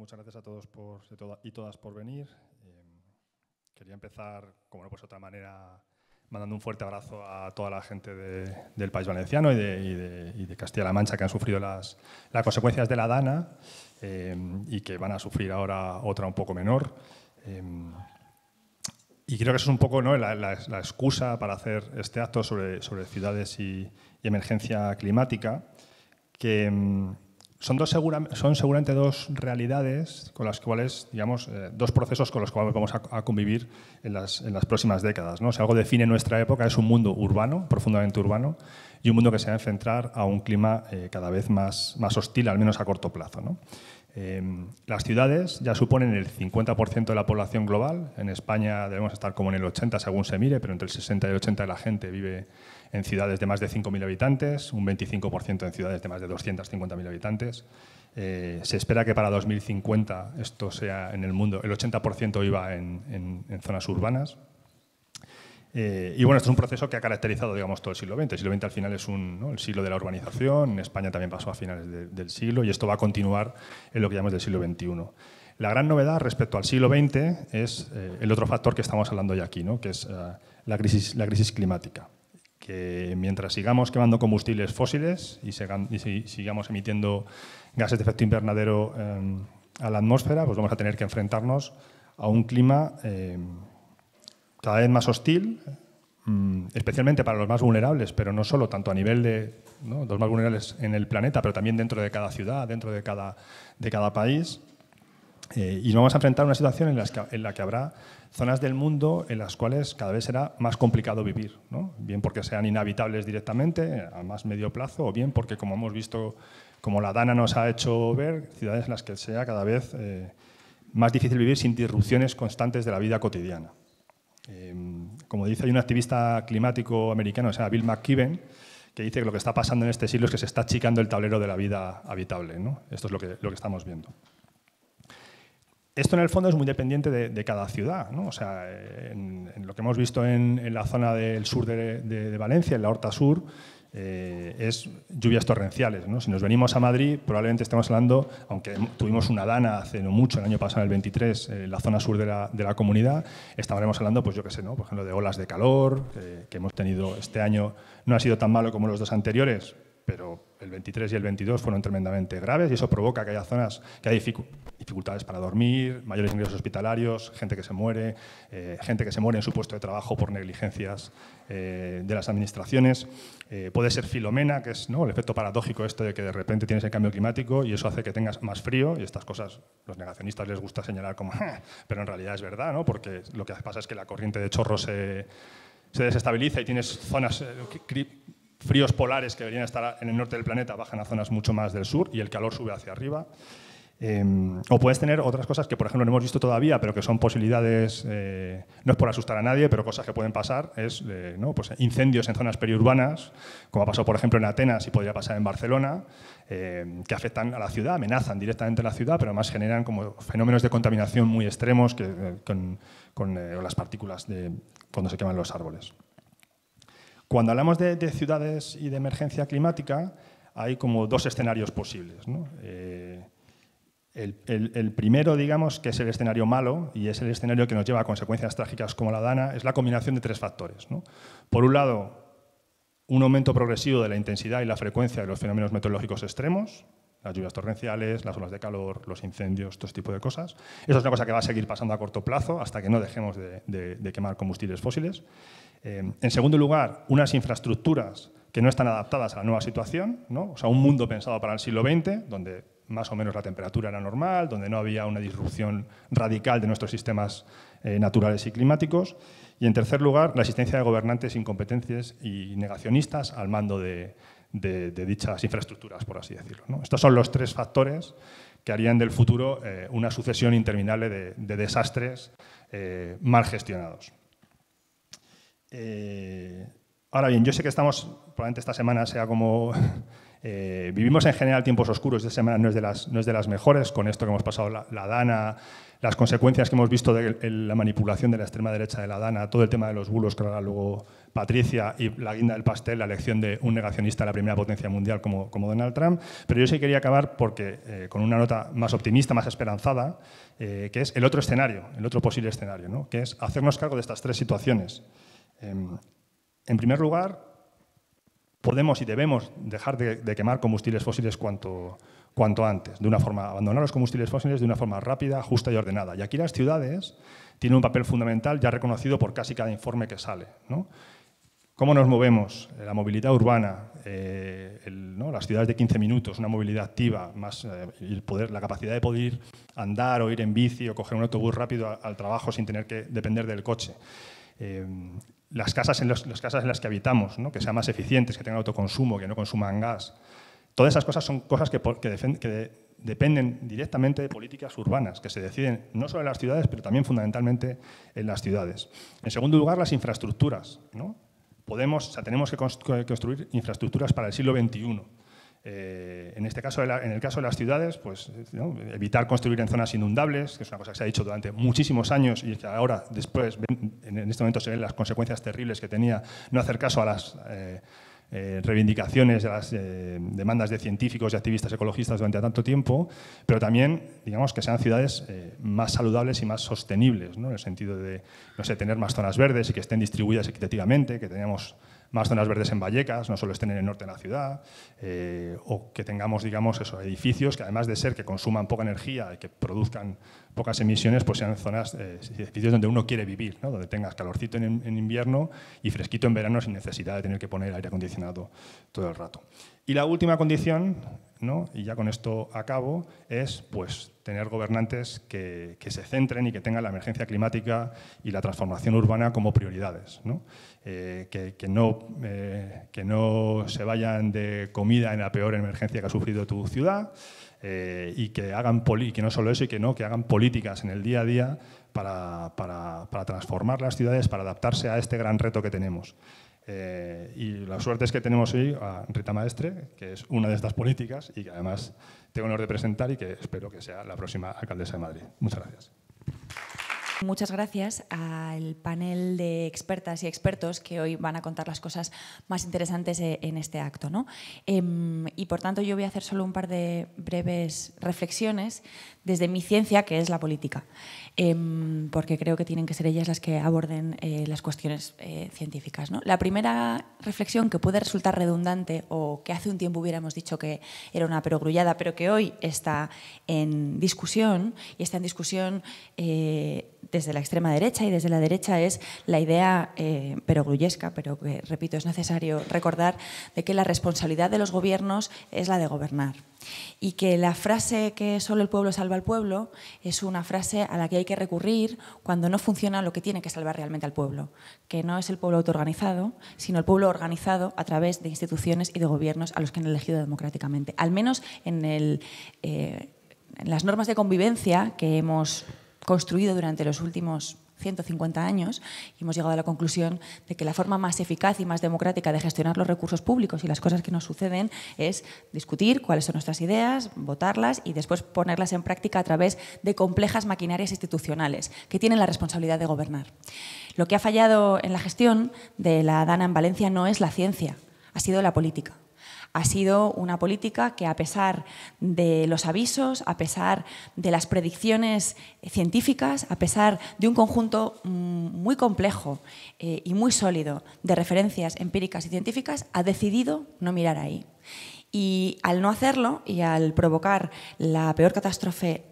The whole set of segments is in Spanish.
muchas gracias a todos y todas por venir. Quería empezar, como no, pues de otra manera, mandando un fuerte abrazo a toda la gente del País Valenciano y de Castilla-La Mancha que han sufrido las consecuencias de la DANA y que van a sufrir ahora otra un poco menor. Y creo que eso es un poco, ¿no?, la excusa para hacer este acto sobre ciudades y emergencia climática, que son seguramente dos realidades con las cuales, digamos, dos procesos con los cuales vamos a convivir en las próximas décadas, ¿no? Si algo define nuestra época es un mundo urbano, profundamente urbano, y un mundo que se va a enfrentar a un clima cada vez más hostil, al menos a corto plazo, ¿no? Las ciudades ya suponen el 50% de la población global. En España debemos estar como en el 80% según se mire, pero entre el 60 y el 80% de la gente vive en ciudades de más de 5.000 habitantes, un 25% en ciudades de más de 250.000 habitantes. Se espera que para 2050 esto sea en el mundo, el 80% viva en zonas urbanas. Y bueno, esto es un proceso que ha caracterizado, digamos, todo el siglo XX. El siglo XX al final es el siglo de la urbanización. En España también pasó a finales del siglo y esto va a continuar en lo que llamamos del siglo XXI. La gran novedad respecto al siglo XX es el otro factor que estamos hablando ya aquí, ¿no?, que es la crisis climática. Que mientras sigamos quemando combustibles fósiles y sigamos emitiendo gases de efecto invernadero a la atmósfera, pues vamos a tener que enfrentarnos a un clima cada vez más hostil, especialmente para los más vulnerables, pero no solo, tanto a nivel de, ¿no?, los más vulnerables en el planeta, pero también dentro de cada ciudad, dentro de cada país. Y nos vamos a enfrentar a una situación en la que habrá zonas del mundo en las cuales cada vez será más complicado vivir, ¿no? Bien porque sean inhabitables directamente a más medio plazo, o bien porque, como hemos visto, como la DANA nos ha hecho ver, ciudades en las que sea cada vez más difícil vivir sin disrupciones constantes de la vida cotidiana. Como dice, hay un activista climático americano, se llama Bill McKibben, que dice que lo que está pasando en este siglo es que se está achicando el tablero de la vida habitable, ¿no? Esto es lo que estamos viendo. Esto, en el fondo, es muy dependiente de cada ciudad, ¿no? O sea, en lo que hemos visto en la zona del sur de Valencia, en la Horta Sur, es lluvias torrenciales, ¿no? Si nos venimos a Madrid, probablemente estemos hablando, aunque tuvimos una DANA hace no mucho, el año pasado, el 23, en la zona sur de la comunidad, estaremos hablando, pues yo qué sé, ¿no?, por ejemplo, de olas de calor que hemos tenido este año. No ha sido tan malo como los dos anteriores, pero el 23 y el 22 fueron tremendamente graves y eso provoca que haya zonas que hay dificultades para dormir, mayores ingresos hospitalarios, gente que se muere en su puesto de trabajo por negligencias de las administraciones. Puede ser Filomena, que es, ¿no?, el efecto paradójico esto de que de repente tienes el cambio climático y eso hace que tengas más frío, y estas cosas los negacionistas les gusta señalar como pero en realidad es verdad, ¿no?, porque lo que pasa es que la corriente de chorro se desestabiliza y tienes zonas fríos polares que deberían estar en el norte del planeta, bajan a zonas mucho más del sur y el calor sube hacia arriba. O puedes tener otras cosas que, por ejemplo, no hemos visto todavía, pero que son posibilidades, no es por asustar a nadie, pero cosas que pueden pasar, es ¿no?, pues incendios en zonas periurbanas, como ha pasado, por ejemplo, en Atenas y podría pasar en Barcelona, que afectan a la ciudad, amenazan directamente a la ciudad, pero además generan como fenómenos de contaminación muy extremos con las partículas cuando se queman los árboles. Cuando hablamos de ciudades y de emergencia climática, hay como dos escenarios posibles, ¿no? El primero, digamos, que es el escenario malo y es el escenario que nos lleva a consecuencias trágicas como la DANA, es la combinación de tres factores, ¿no? Por un lado, un aumento progresivo de la intensidad y la frecuencia de los fenómenos meteorológicos extremos, las lluvias torrenciales, las olas de calor, los incendios, todo este tipo de cosas. Eso es una cosa que va a seguir pasando a corto plazo hasta que no dejemos de quemar combustibles fósiles. En segundo lugar, unas infraestructuras que no están adaptadas a la nueva situación, ¿no? O sea, un mundo pensado para el siglo XX, donde más o menos la temperatura era normal, donde no había una disrupción radical de nuestros sistemas naturales y climáticos. Y en tercer lugar, la existencia de gobernantes incompetentes y negacionistas al mando de dichas infraestructuras, por así decirlo, ¿no? Estos son los tres factores que harían del futuro una sucesión interminable de desastres mal gestionados. Ahora bien, yo sé que probablemente esta semana sea como Vivimos en general tiempos oscuros, esta semana no es de las mejores, con esto que hemos pasado la Dana, las consecuencias que hemos visto de la manipulación de la extrema derecha de la Dana, todo el tema de los bulos que hablará luego Patricia y la guinda del pastel, la elección de un negacionista de la primera potencia mundial como Donald Trump. Pero yo sí quería acabar con una nota más optimista, más esperanzada, que es el otro escenario, el otro posible escenario, ¿no? Que es hacernos cargo de estas tres situaciones. En primer lugar, podemos y debemos dejar de quemar combustibles fósiles cuanto antes, abandonar los combustibles fósiles de una forma rápida, justa y ordenada. Y aquí las ciudades tienen un papel fundamental ya reconocido por casi cada informe que sale, ¿no? ¿Cómo nos movemos? La movilidad urbana, ¿no? Las ciudades de 15 minutos, una movilidad activa, la capacidad de poder andar o ir en bici o coger un autobús rápido al trabajo sin tener que depender del coche. Las casas en las que habitamos, ¿no? Que sean más eficientes, que tengan autoconsumo, que no consuman gas. Todas esas cosas son cosas que dependen directamente de políticas urbanas, que se deciden no solo en las ciudades, pero también fundamentalmente en las ciudades. En segundo lugar, las infraestructuras, ¿no? Tenemos que construir infraestructuras para el siglo XXI. En el caso de las ciudades, pues, ¿no? Evitar construir en zonas inundables, que es una cosa que se ha dicho durante muchísimos años y que ahora, después, en este momento se ven las consecuencias terribles que tenía no hacer caso a las reivindicaciones de las demandas de científicos y activistas ecologistas durante tanto tiempo, pero también, digamos, que sean ciudades más saludables y más sostenibles, ¿no? En el sentido de, no sé, tener más zonas verdes y que estén distribuidas equitativamente, que tengamos más zonas verdes en Vallecas, no solo estén en el norte de la ciudad, o que tengamos, digamos, edificios que, además de ser que consuman poca energía y que produzcan pocas emisiones, pues sean zonas, edificios donde uno quiere vivir, ¿no? Donde tengas calorcito en invierno y fresquito en verano sin necesidad de tener que poner aire acondicionado todo el rato. Y la última condición, ¿no? Y ya con esto acabo, es pues, tener gobernantes que se centren y que tengan la emergencia climática y la transformación urbana como prioridades, ¿no? Que no se vayan de comida en la peor emergencia que ha sufrido tu ciudad, y que no solo eso, que hagan políticas en el día a día para transformar las ciudades, para adaptarse a este gran reto que tenemos. Y la suerte es que tenemos hoy a Rita Maestre, que es una de estas políticas y que además tengo el honor de presentar y que espero que sea la próxima alcaldesa de Madrid. Muchas gracias. Muchas gracias al panel de expertas y expertos que hoy van a contar las cosas más interesantes en este acto, ¿no? Y por tanto yo voy a hacer solo un par de breves reflexiones desde mi ciencia, que es la política, porque creo que tienen que ser ellas las que aborden las cuestiones científicas, ¿no? La primera reflexión, que puede resultar redundante o que hace un tiempo hubiéramos dicho que era una perogrullada, pero que hoy está en discusión, y está en discusión desde la extrema derecha y desde la derecha, es la idea perogrullesca, pero que, repito, es necesario recordar, de que la responsabilidad de los gobiernos es la de gobernar. Y que la frase que solo el pueblo salva al pueblo es una frase a la que hay que recurrir cuando no funciona lo que tiene que salvar realmente al pueblo, que no es el pueblo autoorganizado, sino el pueblo organizado a través de instituciones y de gobiernos a los que han elegido democráticamente. Al menos en las normas de convivencia que hemos construido durante los últimos 150 años, y hemos llegado a la conclusión de que la forma más eficaz y más democrática de gestionar los recursos públicos y las cosas que nos suceden es discutir cuáles son nuestras ideas, votarlas y después ponerlas en práctica a través de complejas maquinarias institucionales que tienen la responsabilidad de gobernar. Lo que ha fallado en la gestión de la Dana en Valencia no es la ciencia, ha sido la política. Ha sido una política que, a pesar de los avisos, a pesar de las predicciones científicas, a pesar de un conjunto muy complejo y muy sólido de referencias empíricas y científicas, ha decidido no mirar ahí. Y al no hacerlo y al provocar la peor catástrofe,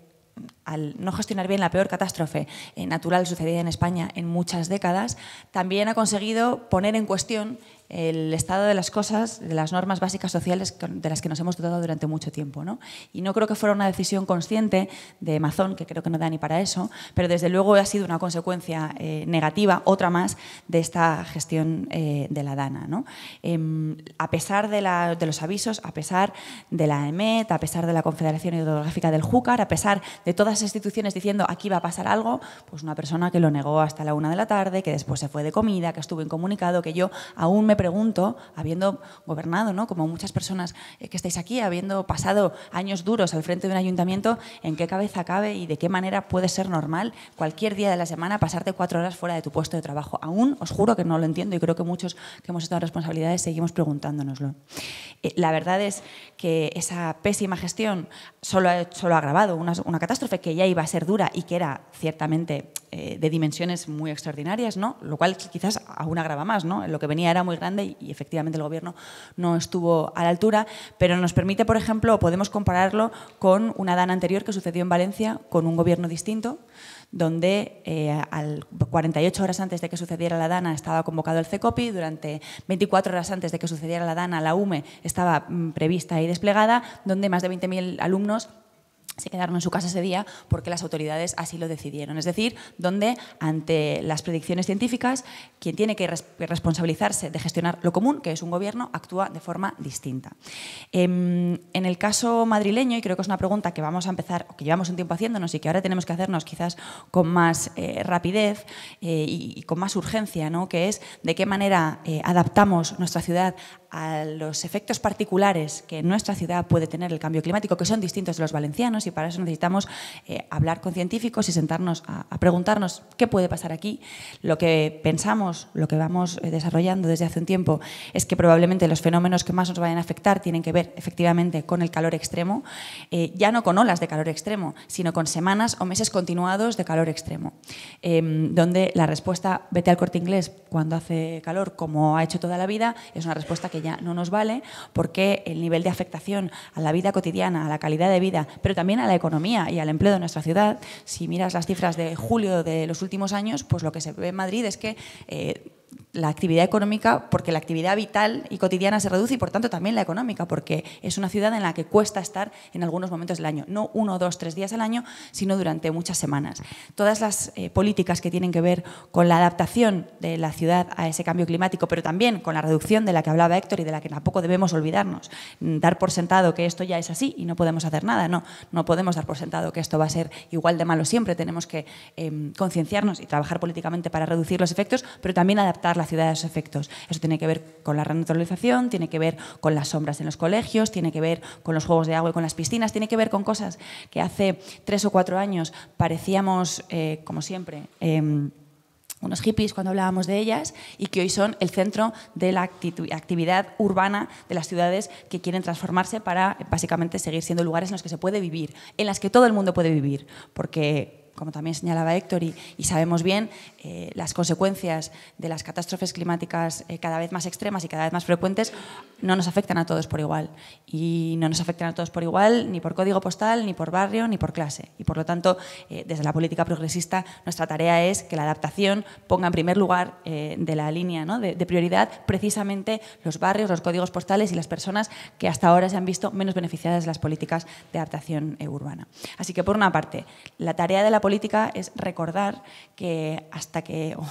al no gestionar bien la peor catástrofe natural sucedida en España en muchas décadas, también ha conseguido poner en cuestión el estado de las cosas, de las normas básicas sociales de las que nos hemos dotado durante mucho tiempo, ¿no? Y no creo que fuera una decisión consciente de Mazón, que creo que no da ni para eso, pero desde luego ha sido una consecuencia negativa, otra más, de esta gestión de la Dana, ¿no? A pesar de los avisos, a pesar de la EMET, a pesar de la Confederación Hidrográfica del Júcar, a pesar de todas las instituciones diciendo aquí va a pasar algo, pues una persona que lo negó hasta la 1 de la tarde, que después se fue de comida, que estuvo incomunicado, que yo aún me pregunto, habiendo gobernado, ¿no?, como muchas personas que estáis aquí, habiendo pasado años duros al frente de un ayuntamiento, en qué cabeza cabe y de qué manera puede ser normal cualquier día de la semana pasarte 4 horas fuera de tu puesto de trabajo. Aún os juro que no lo entiendo y creo que muchos que hemos estado en responsabilidades seguimos preguntándonoslo. La verdad es que esa pésima gestión solo ha agravado una catástrofe que ya iba a ser dura y que era ciertamente de dimensiones muy extraordinarias, ¿no?, lo cual quizás aún agrava más, ¿no? Lo que venía era muy grande y efectivamente el Gobierno no estuvo a la altura, pero nos permite, por ejemplo, podemos compararlo con una DANA anterior que sucedió en Valencia con un Gobierno distinto, donde 48 horas antes de que sucediera la DANA estaba convocado el CECOPI, durante 24 horas antes de que sucediera la DANA la UME estaba prevista y desplegada, donde más de 20.000 alumnos se quedaron en su casa ese día porque las autoridades así lo decidieron. Es decir, donde ante las predicciones científicas, quien tiene que responsabilizarse de gestionar lo común, que es un gobierno, actúa de forma distinta. En el caso madrileño, y creo que es una pregunta que vamos a empezar, que llevamos un tiempo haciéndonos y que ahora tenemos que hacernos quizás con más rapidez y con más urgencia, ¿no?, que es de qué manera adaptamos nuestra ciudad a los efectos particulares que en nuestra ciudad puede tener el cambio climático, que son distintos de los valencianos, y para eso necesitamos hablar con científicos y sentarnos a preguntarnos qué puede pasar aquí. Lo que pensamos, lo que vamos desarrollando desde hace un tiempo, es que probablemente los fenómenos que más nos vayan a afectar tienen que ver efectivamente con el calor extremo, ya no con olas de calor extremo, sino con semanas o meses continuados de calor extremo, donde la respuesta vete al Corte Inglés cuando hace calor, como ha hecho toda la vida, es una respuesta que ya no nos vale, porque el nivel de afectación a la vida cotidiana, a la calidad de vida, pero también a la economía y al empleo de nuestra ciudad, si miras las cifras de julio de los últimos años, pues lo que se ve en Madrid es que la actividad económica, porque la actividad vital y cotidiana se reduce, y por tanto también la económica, porque es una ciudad en la que cuesta estar en algunos momentos del año, no 1, 2, 3 días al año, sino durante muchas semanas. Todas las políticas que tienen que ver con la adaptación de la ciudad a ese cambio climático, pero también con la reducción de la que hablaba Héctor y de la que tampoco debemos olvidarnos, dar por sentado que esto ya es así y no podemos hacer nada, no podemos dar por sentado que esto va a ser igual de malo siempre, tenemos que concienciarnos y trabajar políticamente para reducir los efectos, pero también adaptar la ciudad a esos efectos. Eso tiene que ver con la renaturalización, tiene que ver con las sombras en los colegios, tiene que ver con los juegos de agua y con las piscinas, tiene que ver con cosas que hace 3 o 4 años parecíamos, como siempre, unos hippies cuando hablábamos de ellas, y que hoy son el centro de la actividad urbana de las ciudades que quieren transformarse para básicamente seguir siendo lugares en los que se puede vivir, en las que todo el mundo puede vivir, porque como también señalaba Héctor, y sabemos bien, las consecuencias de las catástrofes climáticas cada vez más extremas y cada vez más frecuentes no nos afectan a todos por igual. Y no nos afectan a todos por igual ni por código postal, ni por barrio, ni por clase. Y por lo tanto, desde la política progresista, nuestra tarea es que la adaptación ponga en primer lugar de la línea, ¿no?, de prioridad precisamente los barrios, los códigos postales y las personas que hasta ahora se han visto menos beneficiadas de las políticas de adaptación urbana. Así que, por una parte, la tarea de la política es recordar que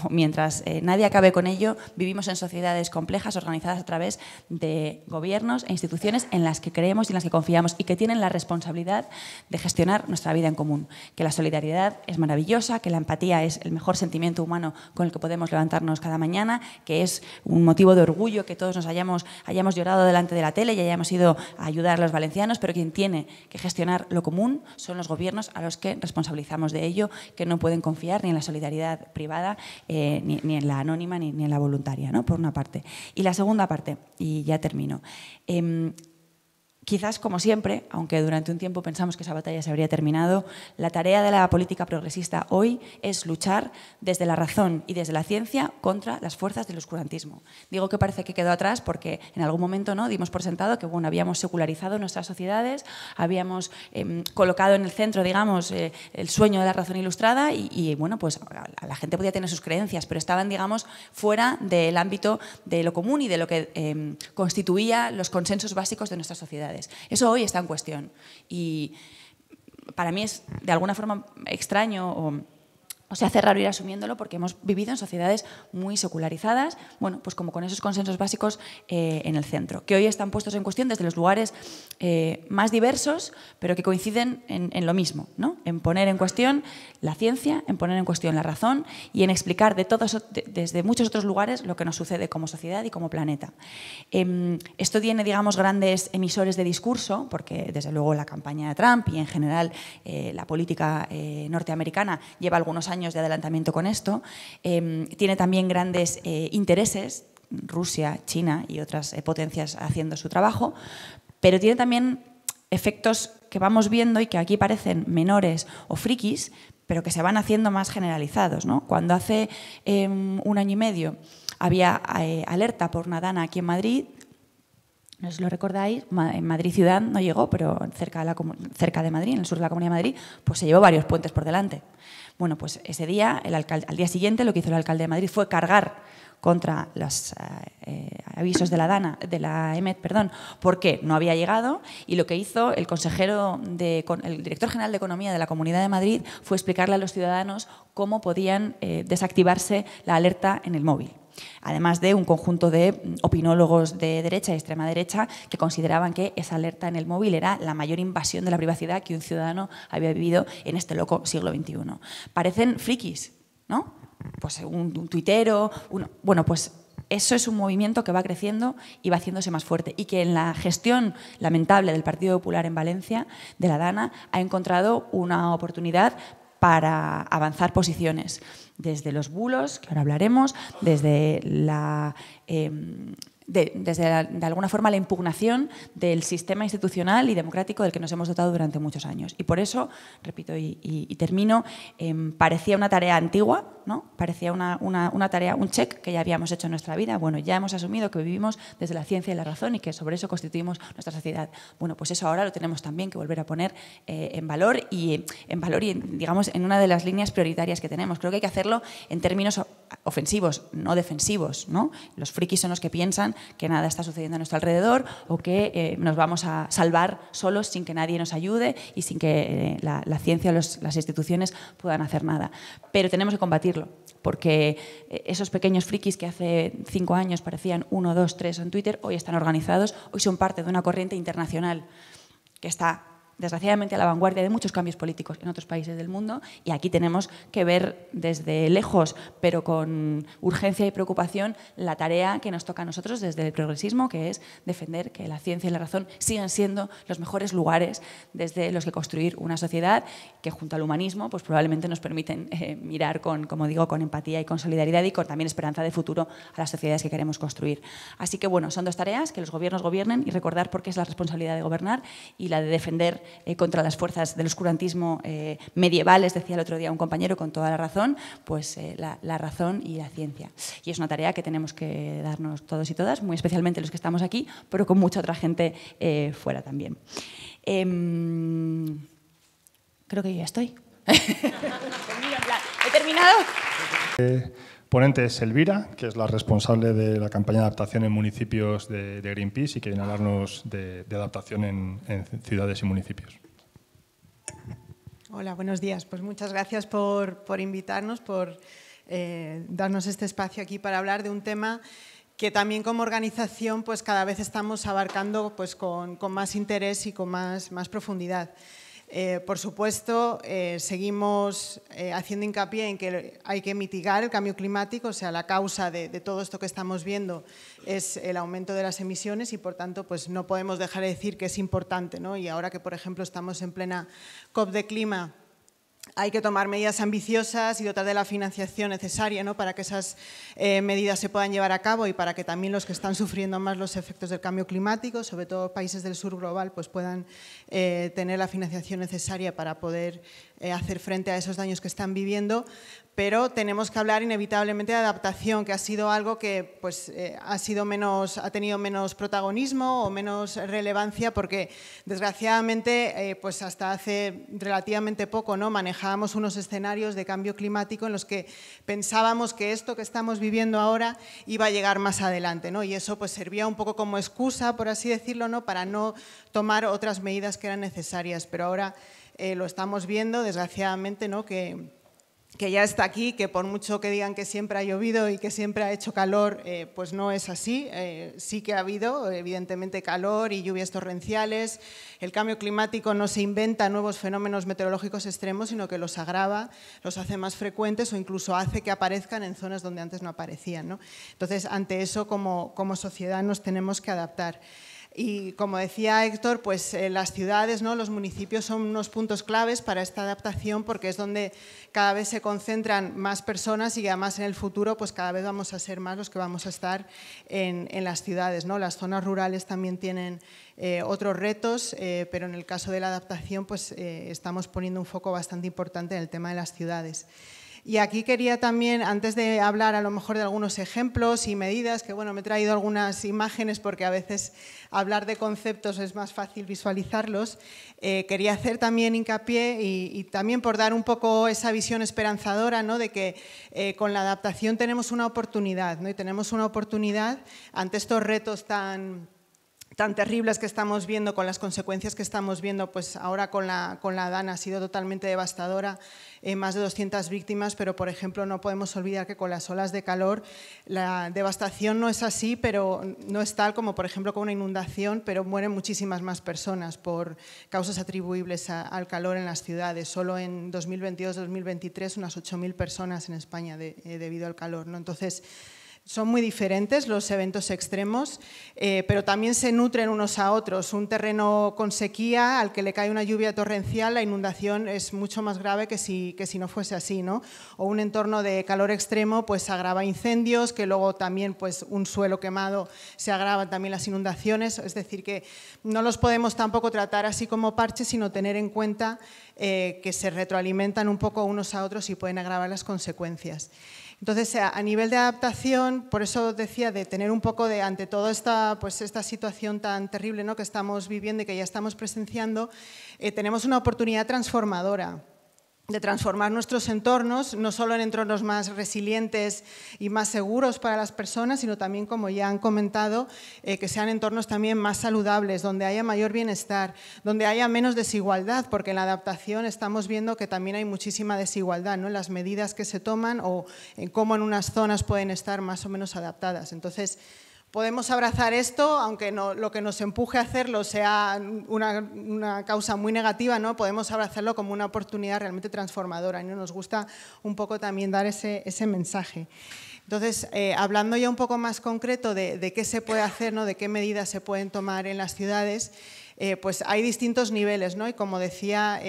mientras nadie acabe con ello, vivimos en sociedades complejas organizadas a través de gobiernos e instituciones en las que creemos y en las que confiamos y que tienen la responsabilidad de gestionar nuestra vida en común. Que la solidaridad es maravillosa, que la empatía es el mejor sentimiento humano con el que podemos levantarnos cada mañana, que es un motivo de orgullo que todos nos hayamos llorado delante de la tele y hayamos ido a ayudar a los valencianos, pero quien tiene que gestionar lo común son los gobiernos a los que responsabilizamos de ello, que no pueden confiar ni en la solidaridad privada, ni en la anónima, ni en la voluntaria, ¿no?, por una parte. Y la segunda parte, y ya termino. Quizás, como siempre, aunque durante un tiempo pensamos que esa batalla se habría terminado, la tarea de la política progresista hoy es luchar desde la razón y desde la ciencia contra las fuerzas del oscurantismo. Digo que parece que quedó atrás porque en algún momento, ¿no?, dimos por sentado que habíamos secularizado nuestras sociedades, habíamos colocado en el centro, digamos, el sueño de la razón ilustrada y bueno, pues la gente podía tener sus creencias, pero estaban, digamos, fuera del ámbito de lo común y de lo que constituía los consensos básicos de nuestras sociedades. Eso hoy está en cuestión y para mí es de alguna forma extraño se hace raro ir asumiéndolo porque hemos vivido en sociedades muy secularizadas, bueno, pues como con esos consensos básicos en el centro, que hoy están puestos en cuestión desde los lugares más diversos, pero que coinciden en lo mismo, ¿no? En poner en cuestión la ciencia, en poner en cuestión la razón y en explicar desde muchos otros lugares lo que nos sucede como sociedad y como planeta. Esto tiene, digamos, grandes emisores de discurso, porque desde luego la campaña de Trump y en general la política norteamericana lleva algunos años de adelantamiento con esto. Tiene también grandes intereses, Rusia, China y otras potencias haciendo su trabajo, pero tiene también efectos que vamos viendo y que aquí parecen menores o frikis, pero que se van haciendo más generalizados, ¿no? Cuando hace 1 año y medio había alerta por una dana aquí en Madrid, no sé si lo recordáis, en Madrid ciudad no llegó, pero cerca de Madrid, en el sur de la Comunidad de Madrid, pues se llevó varios puentes por delante. Bueno, pues ese día, al día siguiente, lo que hizo el alcalde de Madrid fue cargar contra los avisos de la EMET, porque no había llegado, y lo que hizo el director general de Economía de la Comunidad de Madrid fue explicarle a los ciudadanos cómo podían desactivarse la alerta en el móvil. Además de un conjunto de opinólogos de derecha y extrema derecha que consideraban que esa alerta en el móvil era la mayor invasión de la privacidad que un ciudadano había vivido en este loco siglo XXI. Parecen frikis, ¿no? Pues un tuitero, bueno, pues eso es un movimiento que va creciendo y va haciéndose más fuerte y que en la gestión lamentable del Partido Popular en Valencia, de la Dana, ha encontrado una oportunidad para avanzar posiciones, desde los bulos, que ahora hablaremos, desde de alguna forma la impugnación del sistema institucional y democrático del que nos hemos dotado durante muchos años. Y por eso, repito y termino, parecía una tarea antigua, ¿no? Parecía una tarea, un check que ya habíamos hecho en nuestra vida. Bueno, ya hemos asumido que vivimos desde la ciencia y la razón y que sobre eso constituimos nuestra sociedad. Bueno, pues eso ahora lo tenemos también que volver a poner en valor y digamos, en una de las líneas prioritarias que tenemos. Creo que hay que hacerlo en términos ofensivos, no defensivos, ¿no? Los frikis son los que piensan que nada está sucediendo a nuestro alrededor o que nos vamos a salvar solos sin que nadie nos ayude y sin que la ciencia o las instituciones puedan hacer nada. Pero tenemos que combatirlo, porque esos pequeños frikis que hace 5 años parecían 1, 2, 3 en Twitter, hoy están organizados, hoy son parte de una corriente internacional que está desgraciadamente a la vanguardia de muchos cambios políticos en otros países del mundo, y aquí tenemos que ver desde lejos, pero con urgencia y preocupación, la tarea que nos toca a nosotros desde el progresismo, que es defender que la ciencia y la razón sigan siendo los mejores lugares desde los que construir una sociedad que junto al humanismo pues probablemente nos permiten mirar como digo, con empatía y con solidaridad y con también esperanza de futuro a las sociedades que queremos construir. Así que bueno, son 2 tareas, que los gobiernos gobiernen y recordar por qué es la responsabilidad de gobernar y la de defender contra las fuerzas del oscurantismo medievales, decía el otro día un compañero con toda la razón, pues la razón y la ciencia. Y es una tarea que tenemos que darnos todos y todas, muy especialmente los que estamos aquí, pero con mucha otra gente fuera también. Creo que yo ya estoy. ¿He terminado? Ponente es Elvira, que es la responsable de la campaña de adaptación en municipios de Greenpeace y que viene a hablarnos de adaptación en ciudades y municipios. Hola, buenos días. Pues muchas gracias por invitarnos, por darnos este espacio aquí para hablar de un tema que también como organización pues cada vez estamos abarcando pues con más interés y con más profundidad. Por supuesto, seguimos haciendo hincapié en que hay que mitigar el cambio climático, o sea, la causa de todo esto que estamos viendo es el aumento de las emisiones y, por tanto, pues no podemos dejar de decir que es importante, ¿no? Y ahora que, por ejemplo, estamos en plena COP de clima, hay que tomar medidas ambiciosas y dotar de la financiación necesaria, ¿no? Para que esas medidas se puedan llevar a cabo y para que también los que están sufriendo más los efectos del cambio climático, sobre todo países del sur global, pues puedan tener la financiación necesaria para poder hacer frente a esos daños que están viviendo. Pero tenemos que hablar inevitablemente de adaptación, que ha sido algo que pues, ha tenido menos protagonismo o menos relevancia porque, desgraciadamente, pues hasta hace relativamente poco, ¿no? Manejábamos unos escenarios de cambio climático en los que pensábamos que esto que estamos viviendo ahora iba a llegar más adelante, ¿no? Y eso pues, servía un poco como excusa, por así decirlo, ¿no? Para no tomar otras medidas que eran necesarias. Pero ahora lo estamos viendo, desgraciadamente, ¿no? Que que ya está aquí, que por mucho que digan que siempre ha llovido y que siempre ha hecho calor, pues no es así. Sí que ha habido, evidentemente, calor y lluvias torrenciales. El cambio climático no se inventa nuevos fenómenos meteorológicos extremos, sino que los agrava, los hace más frecuentes o incluso hace que aparezcan en zonas donde antes no aparecían, ¿no? Entonces, ante eso, como sociedad, nos tenemos que adaptar. Y como decía Héctor, pues las ciudades, ¿no?, los municipios son unos puntos claves para esta adaptación, porque es donde cada vez se concentran más personas y además en el futuro pues cada vez vamos a ser más los que vamos a estar en las ciudades, ¿no? Las zonas rurales también tienen otros retos, pero en el caso de la adaptación pues estamos poniendo un foco bastante importante en el tema de las ciudades. Y aquí quería también, antes de hablar a lo mejor de algunos ejemplos y medidas, que bueno, me he traído algunas imágenes porque a veces hablar de conceptos es más fácil visualizarlos, quería hacer también hincapié y también por dar un poco esa visión esperanzadora, ¿no?, de que con la adaptación tenemos una oportunidad, ¿no?, y tenemos una oportunidad ante estos retos tan terribles que estamos viendo, con las consecuencias que estamos viendo, pues ahora con la DANA ha sido totalmente devastadora, más de 200 víctimas, pero por ejemplo no podemos olvidar que con las olas de calor la devastación no es así, pero no es tal como por ejemplo con una inundación, pero mueren muchísimas más personas por causas atribuibles al calor en las ciudades. Solo en 2022-2023 unas 8.000 personas en España debido al calor, ¿no? Entonces, son muy diferentes los eventos extremos, pero también se nutren unos a otros. Un terreno con sequía, al que le cae una lluvia torrencial, la inundación es mucho más grave que si no fuese así, ¿no? O un entorno de calor extremo pues agrava incendios, que luego también pues un suelo quemado se agravan también las inundaciones. Es decir, que no los podemos tampoco tratar así como parches, sino tener en cuenta que se retroalimentan un poco unos a otros y pueden agravar las consecuencias. Entonces, a nivel de adaptación, por eso decía de tener un poco de, ante toda esta situación tan terrible, ¿no?, que estamos viviendo y que ya estamos presenciando, tenemos una oportunidad transformadora de transformar nuestros entornos, no solo en entornos más resilientes y más seguros para las personas, sino también, como ya han comentado, que sean entornos también más saludables, donde haya mayor bienestar, donde haya menos desigualdad, porque en la adaptación estamos viendo que también hay muchísima desigualdad, ¿no?, en las medidas que se toman o en cómo en unas zonas pueden estar más o menos adaptadas. Entonces, podemos abrazar esto, aunque lo que nos empuje a hacerlo sea una causa muy negativa, ¿no?, podemos abrazarlo como una oportunidad realmente transformadora, y nos gusta un poco también dar ese mensaje. Entonces, hablando ya un poco más concreto de qué se puede hacer, ¿no?, de qué medidas se pueden tomar en las ciudades, pues hay distintos niveles, ¿no?, y como decía,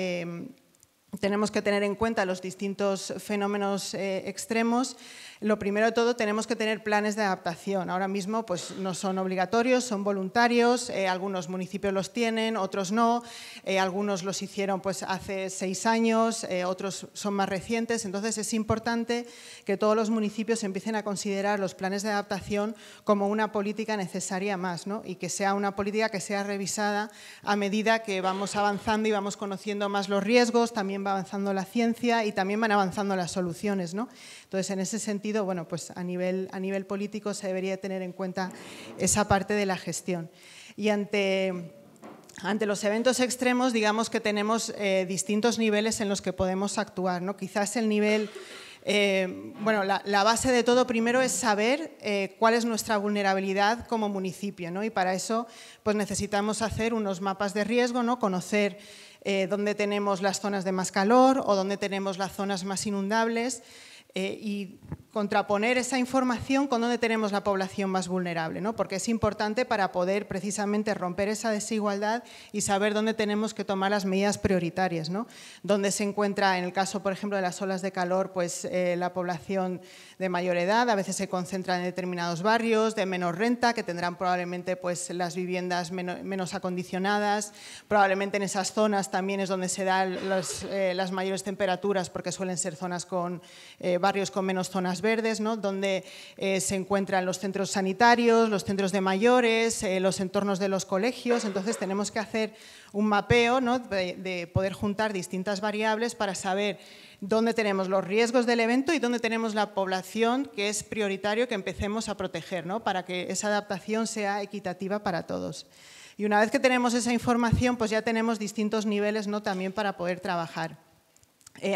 tenemos que tener en cuenta los distintos fenómenos extremos. Lo primero de todo, tenemos que tener planes de adaptación. Ahora mismo pues, no son obligatorios, son voluntarios, algunos municipios los tienen, otros no, algunos los hicieron pues, hace 6 años, otros son más recientes. Entonces es importante que todos los municipios empiecen a considerar los planes de adaptación como una política necesaria más, ¿no?, y que sea una política que sea revisada a medida que vamos avanzando y vamos conociendo más los riesgos, también va avanzando la ciencia y también van avanzando las soluciones, ¿no? Entonces, en ese sentido, bueno, pues a nivel político se debería tener en cuenta esa parte de la gestión. Y ante los eventos extremos, digamos que tenemos distintos niveles en los que podemos actuar, ¿no? Quizás el nivel, bueno, la base de todo primero es saber cuál es nuestra vulnerabilidad como municipio, ¿no? Y para eso pues necesitamos hacer unos mapas de riesgo, ¿no?, conocer dónde tenemos las zonas de más calor o dónde tenemos las zonas más inundables, y contraponer esa información con dónde tenemos la población más vulnerable, ¿no?, porque es importante para poder precisamente romper esa desigualdad y saber dónde tenemos que tomar las medidas prioritarias, ¿no? Dónde se encuentra, en el caso, por ejemplo, de las olas de calor, pues la población de mayor edad, a veces se concentra en determinados barrios de menor renta, que tendrán probablemente pues, las viviendas menos acondicionadas, probablemente en esas zonas también es donde se dan las mayores temperaturas, porque suelen ser zonas con barrios con menos zonas verdes, ¿no?, donde se encuentran los centros sanitarios, los centros de mayores, los entornos de los colegios. Entonces tenemos que hacer un mapeo, ¿no?, de poder juntar distintas variables para saber dónde tenemos los riesgos del evento y dónde tenemos la población que es prioritario que empecemos a proteger, ¿no?, para que esa adaptación sea equitativa para todos. Y una vez que tenemos esa información, pues ya tenemos distintos niveles, ¿no?, también para poder trabajar.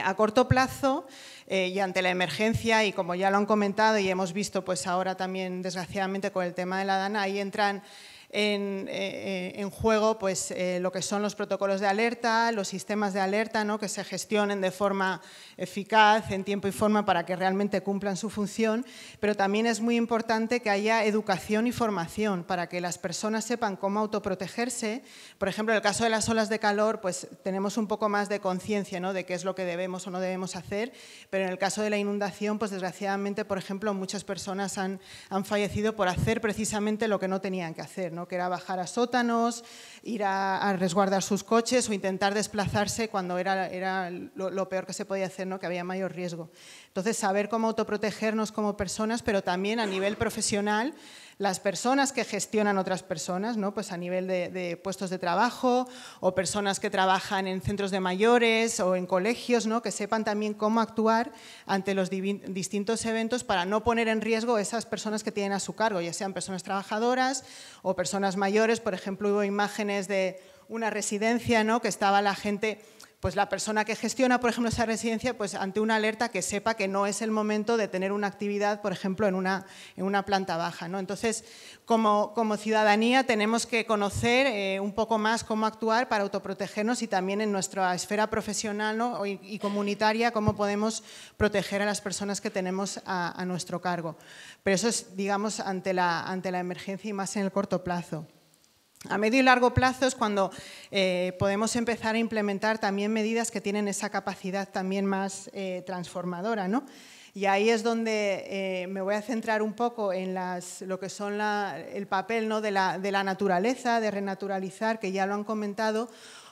A corto plazo y ante la emergencia, y como ya lo han comentado y hemos visto pues ahora también desgraciadamente con el tema de la DANA, ahí entran en juego pues, lo que son los protocolos de alerta, los sistemas de alerta, ¿no? Que se gestionen de forma eficaz, en tiempo y forma, para que realmente cumplan su función, pero también es muy importante que haya educación y formación para que las personas sepan cómo autoprotegerse. Por ejemplo, en el caso de las olas de calor, pues tenemos un poco más de conciencia, ¿no? De qué es lo que debemos o no debemos hacer, pero en el caso de la inundación, pues desgraciadamente, por ejemplo, muchas personas han fallecido por hacer precisamente lo que no tenían que hacer, ¿no? Que era bajar a sótanos, ir a resguardar sus coches o intentar desplazarse cuando era lo peor que se podía hacer, ¿no? Que había mayor riesgo. Entonces, saber cómo autoprotegernos como personas, pero también a nivel profesional, las personas que gestionan otras personas, ¿no? Pues a nivel de puestos de trabajo o personas que trabajan en centros de mayores o en colegios, ¿no? Que sepan también cómo actuar ante los distintos eventos para no poner en riesgo esas personas que tienen a su cargo, ya sean personas trabajadoras o personas mayores. Por ejemplo, hubo imágenes de una residencia, ¿no? Que estaba la gente, pues la persona que gestiona, por ejemplo, esa residencia, pues ante una alerta que sepa que no es el momento de tener una actividad, por ejemplo, en una planta baja, ¿no? Entonces, como ciudadanía tenemos que conocer un poco más cómo actuar para autoprotegernos y también en nuestra esfera profesional, ¿no? y comunitaria, cómo podemos proteger a las personas que tenemos a nuestro cargo. Pero eso es, digamos, ante la emergencia y más en el corto plazo. A medio y largo plazo es cuando podemos empezar a implementar también medidas que tienen esa capacidad también más transformadora, ¿no? Y ahí es donde me voy a centrar un poco en lo que son el papel, ¿no? de la naturaleza, de renaturalizar, que ya lo han comentado,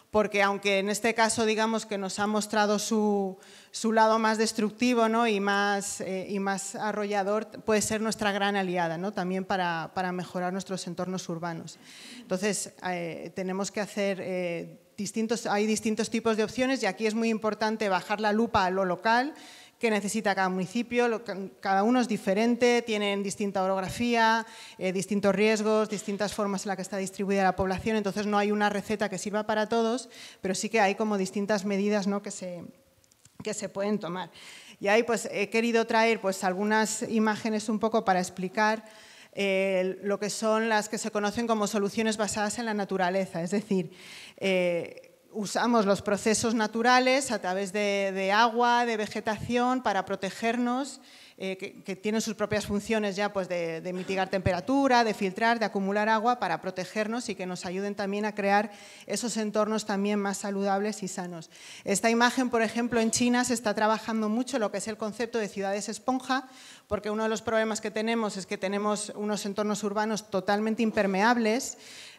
porque aunque en este caso digamos que nos ha mostrado su lado más destructivo, ¿no? y más arrollador, puede ser nuestra gran aliada, ¿no? También para mejorar nuestros entornos urbanos. Entonces, tenemos que hacer hay distintos tipos de opciones y aquí es muy importante bajar la lupa a lo local, que necesita cada municipio, cada uno es diferente, tienen distinta orografía, distintos riesgos, distintas formas en las que está distribuida la población, entonces no hay una receta que sirva para todos, pero sí que hay como distintas medidas, ¿no? que se pueden tomar. Y ahí pues he querido traer pues algunas imágenes un poco para explicar lo que son las que se conocen como soluciones basadas en la naturaleza, es decir, usamos los procesos naturales a través de agua, de vegetación, para protegernos, que tienen sus propias funciones ya pues de mitigar temperatura, de filtrar, de acumular agua para protegernos y que nos ayuden también a crear esos entornos también más saludables y sanos. Esta imagen, por ejemplo, en China se está trabajando mucho lo que es el concepto de ciudades esponja, porque uno de los problemas que tenemos es que tenemos unos entornos urbanos totalmente impermeables,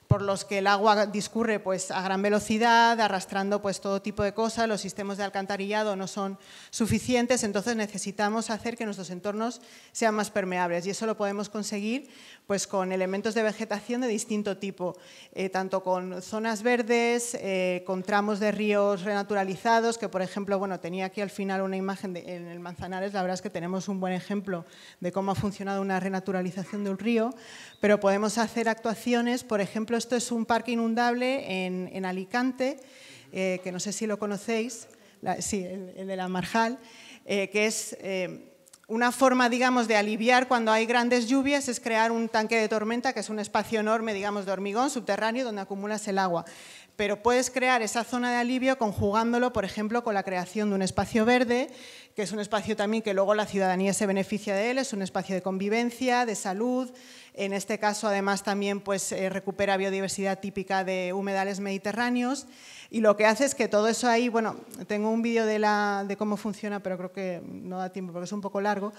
por los que el agua discurre pues, a gran velocidad, arrastrando pues, todo tipo de cosas, los sistemas de alcantarillado no son suficientes, entonces necesitamos hacer que nuestros entornos sean más permeables y eso lo podemos conseguir pues, con elementos de vegetación de distinto tipo, tanto con zonas verdes, con tramos de ríos renaturalizados, que por ejemplo, bueno, tenía aquí al final una imagen en el Manzanares, la verdad es que tenemos un buen ejemplo de cómo ha funcionado una renaturalización de un río, pero podemos hacer actuaciones, por ejemplo, esto es un parque inundable en Alicante, que no sé si lo conocéis, sí, el de la Marjal, que es una forma, digamos, de aliviar cuando hay grandes lluvias, es crear un tanque de tormenta, que es un espacio enorme, digamos, de hormigón subterráneo donde acumulas el agua. Pero puedes crear esa zona de alivio conjugándolo, por ejemplo, con la creación de un espacio verde, que es un espacio también que luego la ciudadanía se beneficia de él, es un espacio de convivencia, de salud. En este caso, además, también pues, recupera biodiversidad típica de humedales mediterráneos. Y lo que hace es que todo eso ahí, bueno, tengo un vídeo de cómo funciona, pero creo que no da tiempo porque es un poco largo.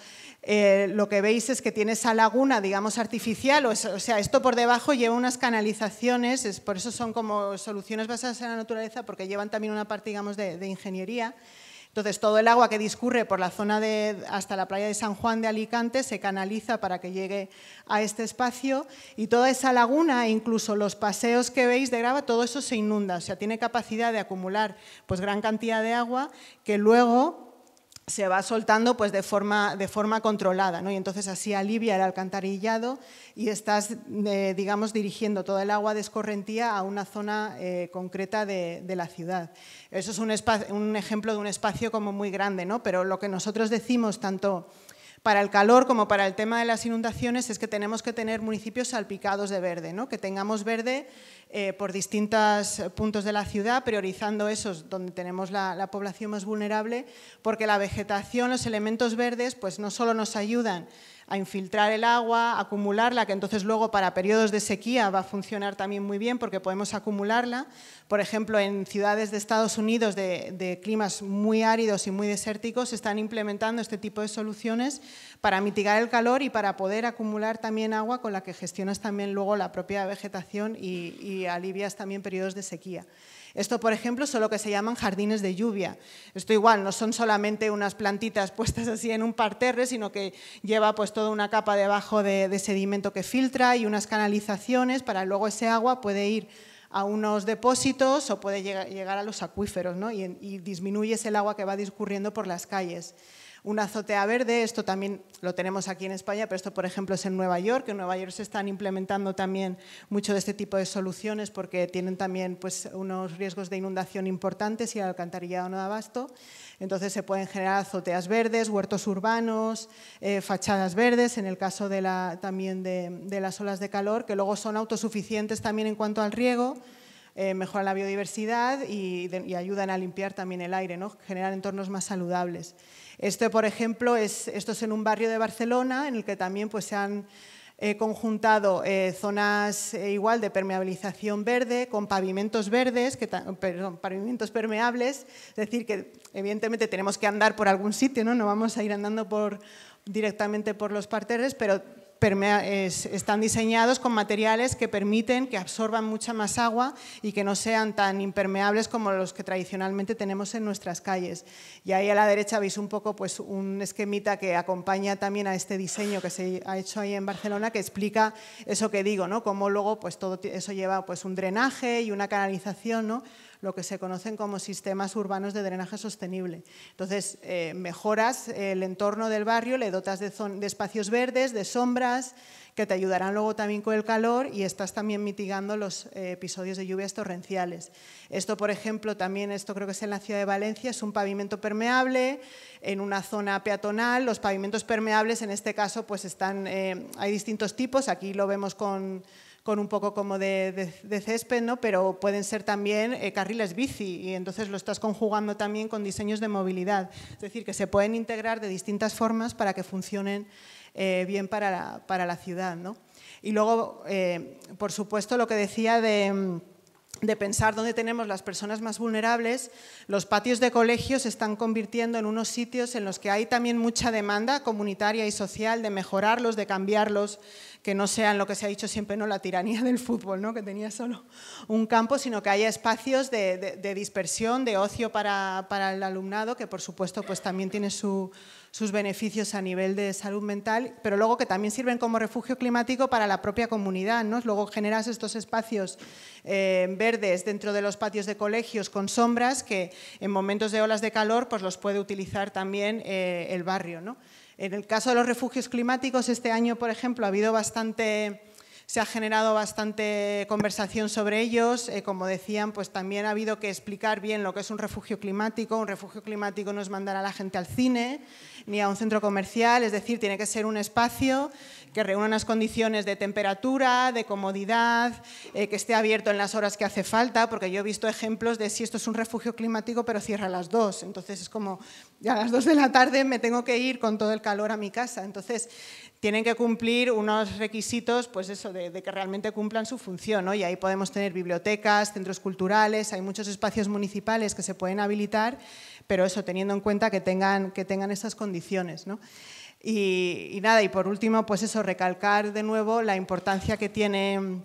Lo que veis es que tiene esa laguna, digamos, artificial, o sea, esto por debajo lleva unas canalizaciones, por eso son como soluciones basadas en la naturaleza, porque llevan también una parte, digamos, de ingeniería. Entonces, todo el agua que discurre por la zona hasta la playa de San Juan de Alicante se canaliza para que llegue a este espacio y toda esa laguna, incluso los paseos que veis de grava, todo eso se inunda, o sea, tiene capacidad de acumular pues, gran cantidad de agua que luego se va soltando pues de forma controlada, ¿no? Y entonces así alivia el alcantarillado y estás, digamos, dirigiendo toda el agua de escorrentía a una zona concreta de la ciudad. Eso es un ejemplo de un espacio como muy grande, ¿no? Pero lo que nosotros decimos tanto para el calor como para el tema de las inundaciones es que tenemos que tener municipios salpicados de verde, ¿no? Que tengamos verde por distintos puntos de la ciudad, priorizando esos donde tenemos la población más vulnerable, porque la vegetación, los elementos verdes, pues no solo nos ayudan a infiltrar el agua, a acumularla, que entonces luego para periodos de sequía va a funcionar también muy bien porque podemos acumularla. Por ejemplo, en ciudades de Estados Unidos de climas muy áridos y muy desérticos se están implementando este tipo de soluciones para mitigar el calor y para poder acumular también agua con la que gestionas también luego la propia vegetación y alivias también periodos de sequía. Esto, por ejemplo, son lo que se llaman jardines de lluvia. Esto igual no son solamente unas plantitas puestas así en un parterre, sino que lleva pues toda una capa debajo de sedimento que filtra y unas canalizaciones para luego ese agua puede ir a unos depósitos o puede llegar a los acuíferos, ¿no? y disminuyes el agua que va discurriendo por las calles. Una azotea verde, esto también lo tenemos aquí en España, pero esto, por ejemplo, es en Nueva York. En Nueva York se están implementando también mucho de este tipo de soluciones porque tienen también pues, unos riesgos de inundación importantes y el alcantarillado no da abasto. Entonces se pueden generar azoteas verdes, huertos urbanos, fachadas verdes, en el caso también de las olas de calor, que luego son autosuficientes también en cuanto al riego, mejoran la biodiversidad y ayudan a limpiar también el aire, ¿no? Generan entornos más saludables. Esto, por ejemplo, esto es en un barrio de Barcelona en el que también pues, se han conjuntado zonas igual de permeabilización verde con pavimentos verdes, pavimentos permeables, es decir, que evidentemente tenemos que andar por algún sitio, no vamos a ir andando directamente por los parterres, pero están diseñados con materiales que permiten que absorban mucha más agua y que no sean tan impermeables como los que tradicionalmente tenemos en nuestras calles. Y ahí a la derecha veis un poco pues, un esquemita que acompaña también a este diseño que se ha hecho ahí en Barcelona, que explica eso que digo, ¿no? Cómo luego pues, todo eso lleva pues, un drenaje y una canalización, ¿no? Lo que se conocen como sistemas urbanos de drenaje sostenible. Entonces, mejoras el entorno del barrio, le dotas de espacios verdes, de sombras, que te ayudarán luego también con el calor y estás también mitigando los episodios de lluvias torrenciales. Esto, por ejemplo, también esto creo que es en la ciudad de Valencia, es un pavimento permeable en una zona peatonal. Los pavimentos permeables, en este caso, pues hay distintos tipos. Aquí lo vemos con un poco como de césped, ¿no? Pero pueden ser también carriles bici y entonces lo estás conjugando también con diseños de movilidad. Es decir, que se pueden integrar de distintas formas para que funcionen bien para la ciudad, ¿no? Y luego, por supuesto, lo que decía de pensar dónde tenemos las personas más vulnerables, los patios de colegios se están convirtiendo en unos sitios en los que hay también mucha demanda comunitaria y social de mejorarlos, de cambiarlos, que no sean lo que se ha dicho siempre, ¿no? La tiranía del fútbol, ¿no? Que tenía solo un campo, sino que haya espacios de dispersión, de ocio para el alumnado, que por supuesto pues, también tiene sus beneficios a nivel de salud mental, pero luego que también sirven como refugio climático para la propia comunidad, ¿no? Luego generas estos espacios verdes dentro de los patios de colegios con sombras que en momentos de olas de calor pues, los puede utilizar también el barrio, ¿no? En el caso de los refugios climáticos, este año, por ejemplo, se ha generado bastante conversación sobre ellos. Como decían, pues también ha habido que explicar bien lo que es un refugio climático. Un refugio climático no es mandar a la gente al cine ni a un centro comercial, es decir, tiene que ser un espacio que reúna unas condiciones de temperatura, de comodidad, que esté abierto en las horas que hace falta, porque yo he visto ejemplos de si esto es un refugio climático pero cierra a las 2, entonces es como ya a las 2 de la tarde me tengo que ir con todo el calor a mi casa, entonces tienen que cumplir unos requisitos pues eso, de que realmente cumplan su función, ¿no? Y ahí podemos tener bibliotecas, centros culturales, hay muchos espacios municipales que se pueden habilitar, pero eso teniendo en cuenta que tengan esas condiciones, ¿no? Y nada, y por último, pues eso, recalcar de nuevo la importancia que tiene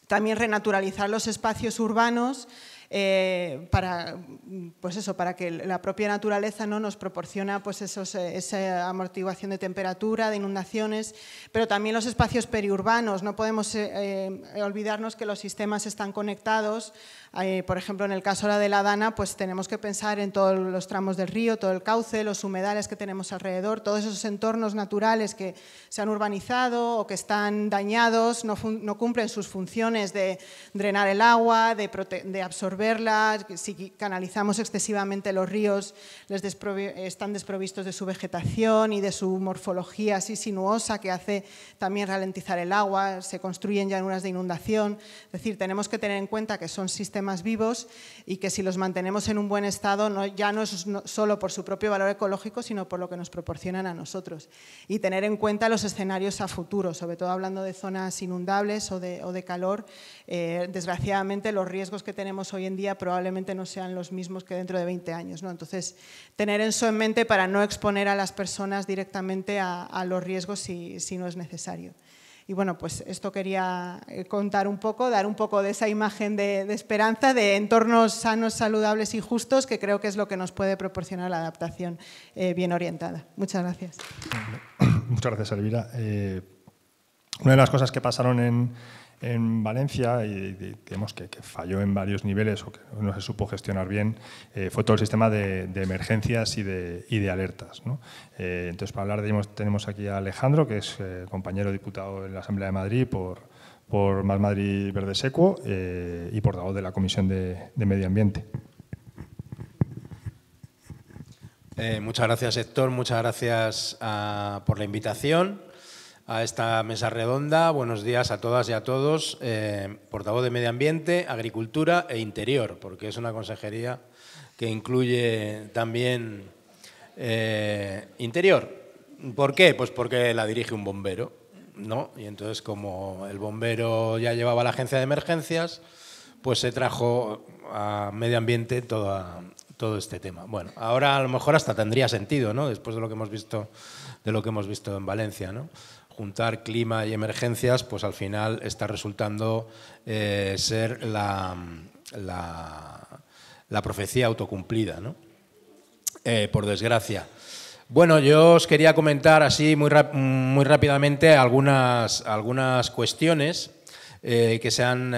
también renaturalizar los espacios urbanos pues eso, para que la propia naturaleza, ¿no?, nos proporciona pues esa amortiguación de temperatura, de inundaciones, pero también los espacios periurbanos. No podemos olvidarnos que los sistemas están conectados. Por ejemplo, en el caso de la Dana, pues tenemos que pensar en todos los tramos del río, todo el cauce, los humedales que tenemos alrededor, todos esos entornos naturales que se han urbanizado o que están dañados, no cumplen sus funciones de drenar el agua, de absorberla. Si canalizamos excesivamente los ríos, están desprovistos de su vegetación y de su morfología así sinuosa, que hace también ralentizar el agua, se construyen llanuras de inundación. Es decir, tenemos que tener en cuenta que son sistemas vivos y que si los mantenemos en un buen estado, ya no es solo por su propio valor ecológico, sino por lo que nos proporcionan a nosotros. Y tener en cuenta los escenarios a futuro, sobre todo hablando de zonas inundables o de calor. Desgraciadamente, los riesgos que tenemos hoy en día probablemente no sean los mismos que dentro de 20 años, ¿no? Entonces, tener eso en mente para no exponer a las personas directamente a los riesgos si no es necesario. Y bueno, pues esto quería contar un poco, dar un poco de esa imagen de esperanza, de entornos sanos, saludables y justos, que creo que es lo que nos puede proporcionar la adaptación bien orientada. Muchas gracias. Muchas gracias, Elvira. Una de las cosas que pasaron en Valencia y digamos que falló en varios niveles o que no se supo gestionar bien fue todo el sistema de emergencias y de alertas, ¿no? Entonces, para hablar de ello tenemos aquí a Alejandro, que es compañero diputado en la Asamblea de Madrid por Más Madrid Verde Secuo y portavoz de la Comisión de Medio Ambiente. Muchas gracias, Héctor. Muchas gracias por la invitación a esta mesa redonda. Buenos días a todas y a todos. Portavoz de Medio Ambiente, Agricultura e Interior, porque es una consejería que incluye también Interior. ¿Por qué? Pues porque la dirige un bombero, ¿no? Y entonces, como el bombero ya llevaba la agencia de emergencias, pues se trajo a Medio Ambiente todo este tema. Bueno, ahora a lo mejor hasta tendría sentido, ¿no?, después de lo que hemos visto en Valencia, ¿no? Juntar clima y emergencias, pues al final está resultando ser la profecía autocumplida, ¿no? Por desgracia. Bueno, yo os quería comentar así muy rápidamente algunas cuestiones que sean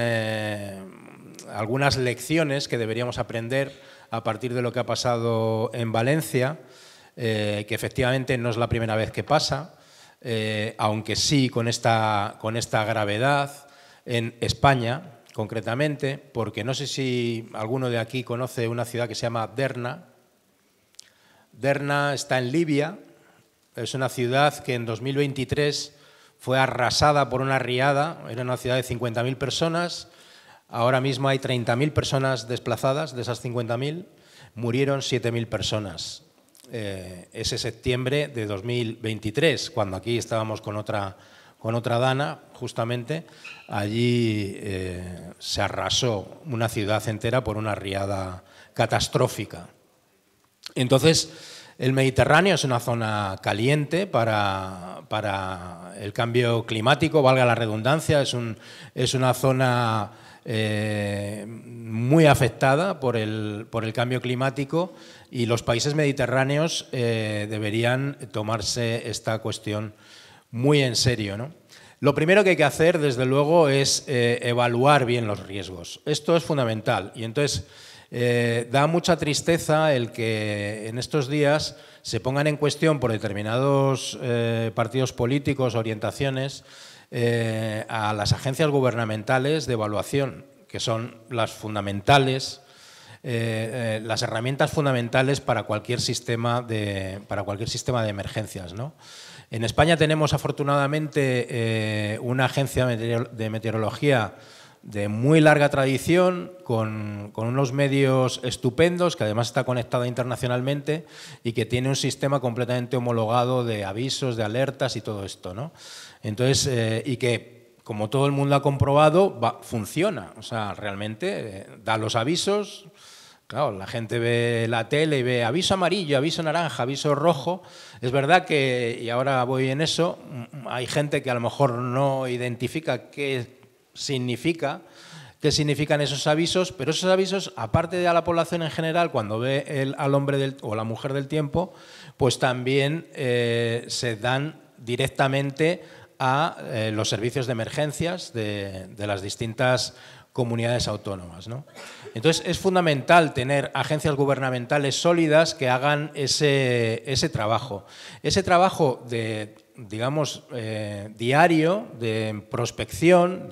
algunas lecciones que deberíamos aprender a partir de lo que ha pasado en Valencia, que efectivamente no es la primera vez que pasa. Aunque sí con esta gravedad en España, concretamente, porque no sé si alguno de aquí conoce una ciudad que se llama Derna. Derna está en Libia, es una ciudad que en 2023 fue arrasada por una riada, era una ciudad de 50.000 personas, ahora mismo hay 30.000 personas desplazadas, de esas 50.000 murieron 7.000 personas. Ese septiembre de 2023, cuando aquí estábamos con otra Dana, justamente, allí se arrasó una ciudad entera por una riada catastrófica. Entonces, el Mediterráneo es una zona caliente para el cambio climático, valga la redundancia, es una zona muy afectada por el cambio climático, y los países mediterráneos deberían tomarse esta cuestión muy en serio, ¿no? Lo primero que hay que hacer, desde luego, es evaluar bien los riesgos. Esto es fundamental. Y entonces da mucha tristeza el que en estos días se pongan en cuestión por determinados partidos políticos, orientaciones, a las agencias gubernamentales de evaluación, que son las fundamentales, las herramientas fundamentales para cualquier sistema de emergencias, ¿no? En España tenemos afortunadamente una agencia de meteorología de muy larga tradición, con unos medios estupendos, que además está conectada internacionalmente y que tiene un sistema completamente homologado de avisos, de alertas y todo esto, ¿no? Entonces, y que, como todo el mundo ha comprobado, funciona. O sea, realmente da los avisos. Claro, la gente ve la tele y ve aviso amarillo, aviso naranja, aviso rojo. Es verdad que, y ahora voy en eso, hay gente que a lo mejor no identifica qué significa qué significan esos avisos, pero esos avisos, aparte de a la población en general, cuando ve al hombre o la mujer del tiempo, pues también se dan directamente a los servicios de emergencias de las distintas comunidades autónomas, ¿no? Entonces, es fundamental tener agencias gubernamentales sólidas que hagan ese trabajo. Ese trabajo de, digamos, diario, de prospección,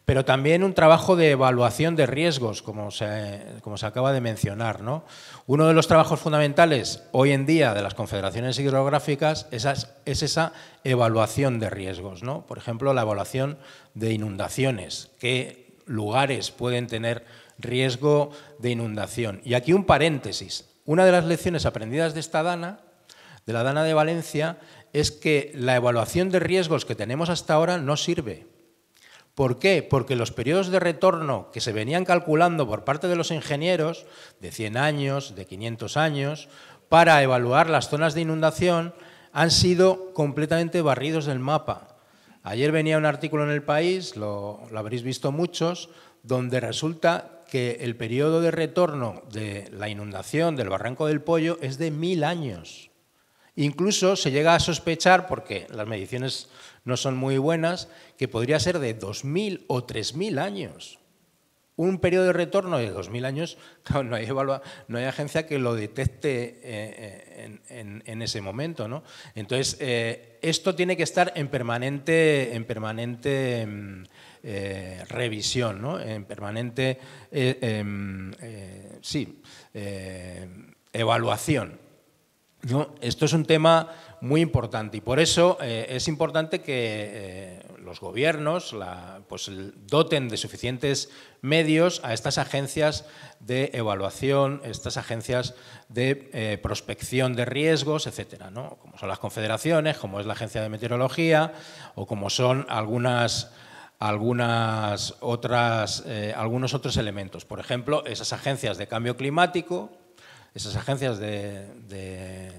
pero también un trabajo de evaluación de riesgos, como se acaba de mencionar, ¿no? Uno de los trabajos fundamentales hoy en día de las confederaciones hidrográficas es esa evaluación de riesgos, ¿no? Por ejemplo, la evaluación de inundaciones, qué lugares pueden tener riesgo de inundación. Y aquí un paréntesis. Una de las lecciones aprendidas de esta DANA, de la DANA de Valencia, es que la evaluación de riesgos que tenemos hasta ahora no sirve. ¿Por qué? Porque los periodos de retorno que se venían calculando por parte de los ingenieros, de 100 años, de 500 años, para evaluar las zonas de inundación, han sido completamente barridos del mapa. Ayer venía un artículo en El País, lo habréis visto muchos, donde resulta que el periodo de retorno de la inundación del Barranco del Pollo es de 1000 años. Incluso se llega a sospechar, porque las mediciones no son muy buenas, que podría ser de 2000 o 3000 años. Un periodo de retorno de 2000 años, claro, no hay agencia que lo detecte en ese momento, ¿no? Entonces, esto tiene que estar en permanente revisión, ¿no? En permanente evaluación, ¿no? Esto es un tema muy importante y por eso es importante que los gobiernos pues, doten de suficientes medios a estas agencias de evaluación, estas agencias de prospección de riesgos, etcétera, ¿no? Como son las confederaciones, como es la Agencia de Meteorología o como son algunos otros elementos. Por ejemplo, esas agencias de cambio climático, esas agencias de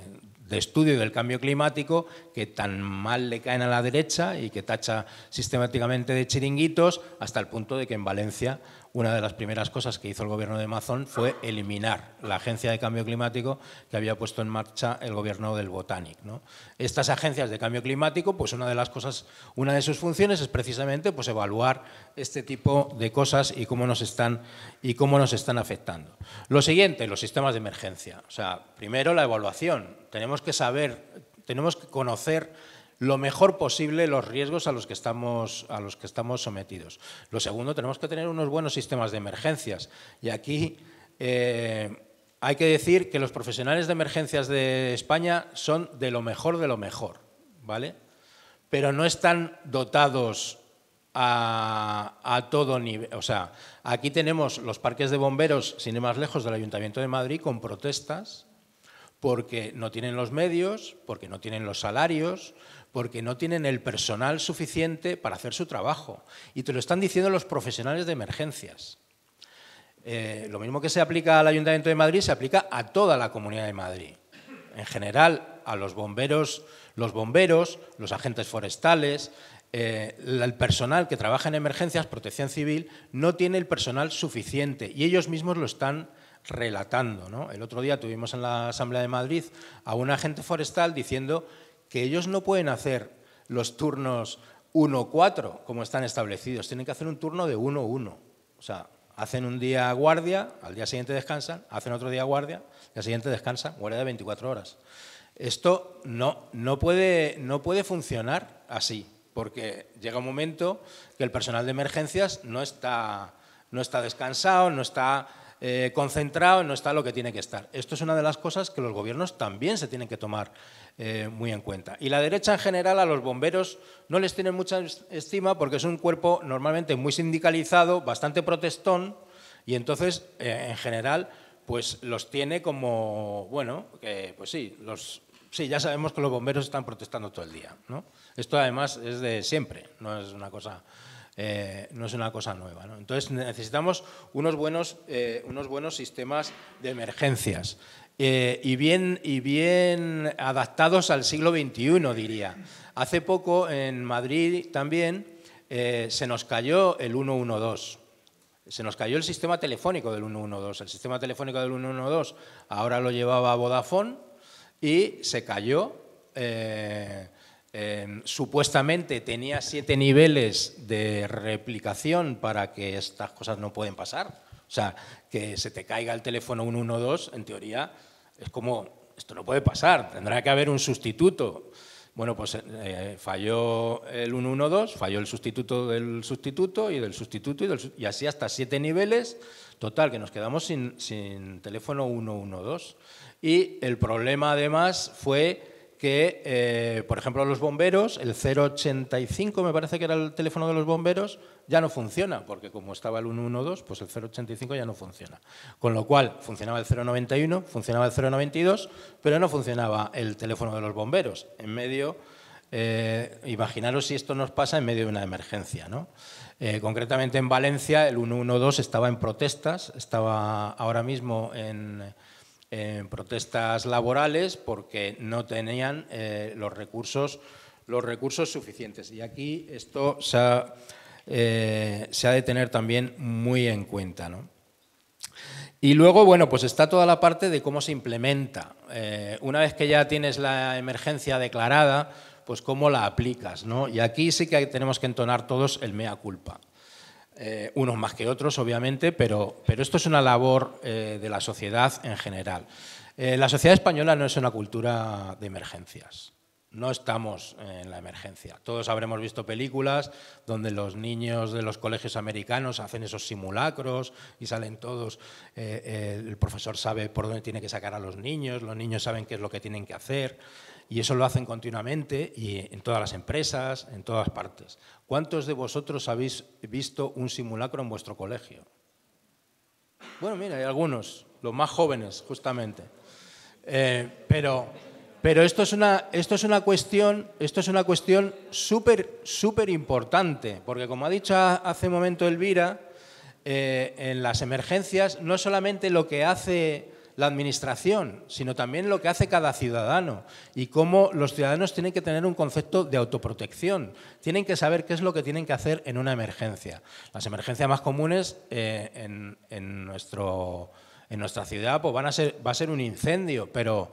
estudio del cambio climático que tan mal le caen a la derecha y que tacha sistemáticamente de chiringuitos, hasta el punto de que en Valencia una de las primeras cosas que hizo el gobierno de Mazón fue eliminar la agencia de cambio climático que había puesto en marcha el gobierno del Botànic, ¿no? Estas agencias de cambio climático, pues una de sus funciones es precisamente pues, evaluar este tipo de cosas y cómo nos están afectando. Lo siguiente, los sistemas de emergencia. O sea, primero la evaluación. Tenemos que conocer lo mejor posible los riesgos a los que estamos sometidos. Lo segundo, tenemos que tener unos buenos sistemas de emergencias. Y aquí hay que decir que los profesionales de emergencias de España son de lo mejor, ¿vale? Pero no están dotados a todo nivel. O sea, aquí tenemos los parques de bomberos, sin ir más lejos, del Ayuntamiento de Madrid, con protestas porque no tienen los medios, porque no tienen los salarios, porque no tienen el personal suficiente para hacer su trabajo. Y te lo están diciendo los profesionales de emergencias. Lo mismo que se aplica al Ayuntamiento de Madrid, se aplica a toda la Comunidad de Madrid. En general, a los bomberos, los agentes forestales, el personal que trabaja en emergencias, protección civil, no tiene el personal suficiente y ellos mismos lo están relatando, ¿no? El otro día tuvimos en la Asamblea de Madrid a un agente forestal diciendo que ellos no pueden hacer los turnos 1-4 como están establecidos, tienen que hacer un turno de 1-1. O sea, hacen un día guardia, al día siguiente descansan, hacen otro día guardia, al día siguiente descansan, guardia de 24 horas. Esto no puede funcionar así, porque llega un momento que el personal de emergencias no está descansado, no está concentrado, no está lo que tiene que estar. Esto es una de las cosas que los gobiernos también se tienen que tomar muy en cuenta. Y la derecha en general a los bomberos no les tiene mucha estima porque es un cuerpo normalmente muy sindicalizado, bastante protestón y entonces en general pues los tiene como, bueno, que pues sí, ya sabemos que los bomberos están protestando todo el día, ¿no? Esto además es de siempre, no es una cosa nueva, ¿no? Entonces necesitamos unos buenos sistemas de emergencias y bien adaptados al siglo XXI, diría. Hace poco en Madrid también se nos cayó el 112 Se nos cayó el sistema telefónico del 112. El sistema telefónico del 112 ahora lo llevaba Vodafone y se cayó. Supuestamente tenía 7 niveles de replicación para que estas cosas no pueden pasar. O sea, que se te caiga el teléfono 112, en teoría, es como, esto no puede pasar, tendrá que haber un sustituto. Bueno, pues falló el 112, falló el sustituto del sustituto y del sustituto y así hasta 7 niveles. Total, que nos quedamos sin teléfono 112. Y el problema además fue que, por ejemplo, los bomberos, el 085 me parece que era el teléfono de los bomberos, ya no funciona, porque como estaba el 112, pues el 085 ya no funciona. Con lo cual, funcionaba el 091, funcionaba el 092, pero no funcionaba el teléfono de los bomberos. En medio, imaginaros si esto nos pasa en medio de una emergencia, ¿no? Concretamente en Valencia, el 112 estaba en protestas, estaba ahora mismo en protestas laborales porque no tenían los recursos suficientes. Y aquí esto se ha de tener también muy en cuenta, ¿no? Y luego, bueno, pues está toda la parte de cómo se implementa. Una vez que ya tienes la emergencia declarada, pues cómo la aplicas, ¿no? Y aquí sí que tenemos que entonar todos el mea culpa. Unos más que otros, obviamente, pero esto es una labor de la sociedad en general. La sociedad española no es una cultura de emergencias. No estamos en la emergencia. Todos habremos visto películas donde los niños de los colegios americanos hacen esos simulacros y salen todos. El profesor sabe por dónde tiene que sacar a los niños saben qué es lo que tienen que hacer. Y eso lo hacen continuamente y en todas las empresas, en todas partes. ¿Cuántos de vosotros habéis visto un simulacro en vuestro colegio? Bueno, mira, hay algunos, los más jóvenes, justamente. Pero esto es una cuestión súper importante, porque como ha dicho hace un momento Elvira, en las emergencias no es solamente lo que hace la administración, sino también lo que hace cada ciudadano y cómo los ciudadanos tienen que tener un concepto de autoprotección, tienen que saber qué es lo que tienen que hacer en una emergencia. Las emergencias más comunes en nuestra ciudad pues va a ser un incendio, pero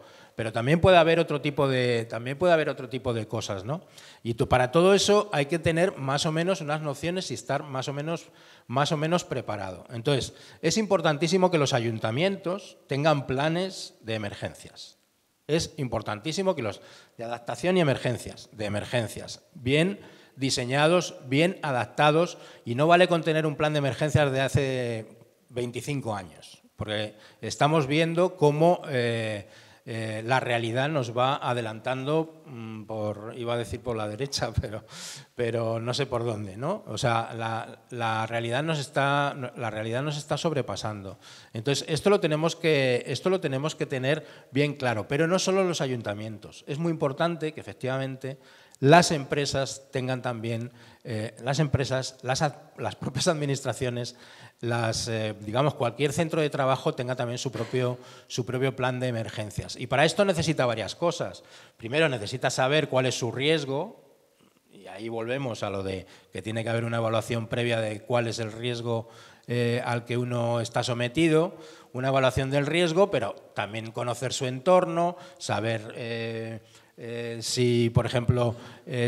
también puede haber otro tipo de cosas, ¿no? Y para todo eso hay que tener más o menos unas nociones y estar más o menos preparado. Entonces, es importantísimo que los ayuntamientos tengan planes de emergencias. Es importantísimo que los de adaptación y de emergencias, bien diseñados, bien adaptados, y no vale con tener un plan de emergencias de hace 25 años, porque estamos viendo cómo la realidad nos va adelantando iba a decir por la derecha, pero no sé por dónde, ¿no? O sea, la realidad nos está sobrepasando. Entonces, esto lo tenemos que tener bien claro, pero no solo los ayuntamientos. Es muy importante que efectivamente las empresas tengan también, las propias administraciones, digamos, cualquier centro de trabajo tenga también su propio plan de emergencias. Y para esto necesita varias cosas. Primero, necesita saber cuál es su riesgo, y ahí volvemos a lo de que tiene que haber una evaluación previa de cuál es el riesgo al que uno está sometido, una evaluación del riesgo, pero también conocer su entorno, saber si, por ejemplo,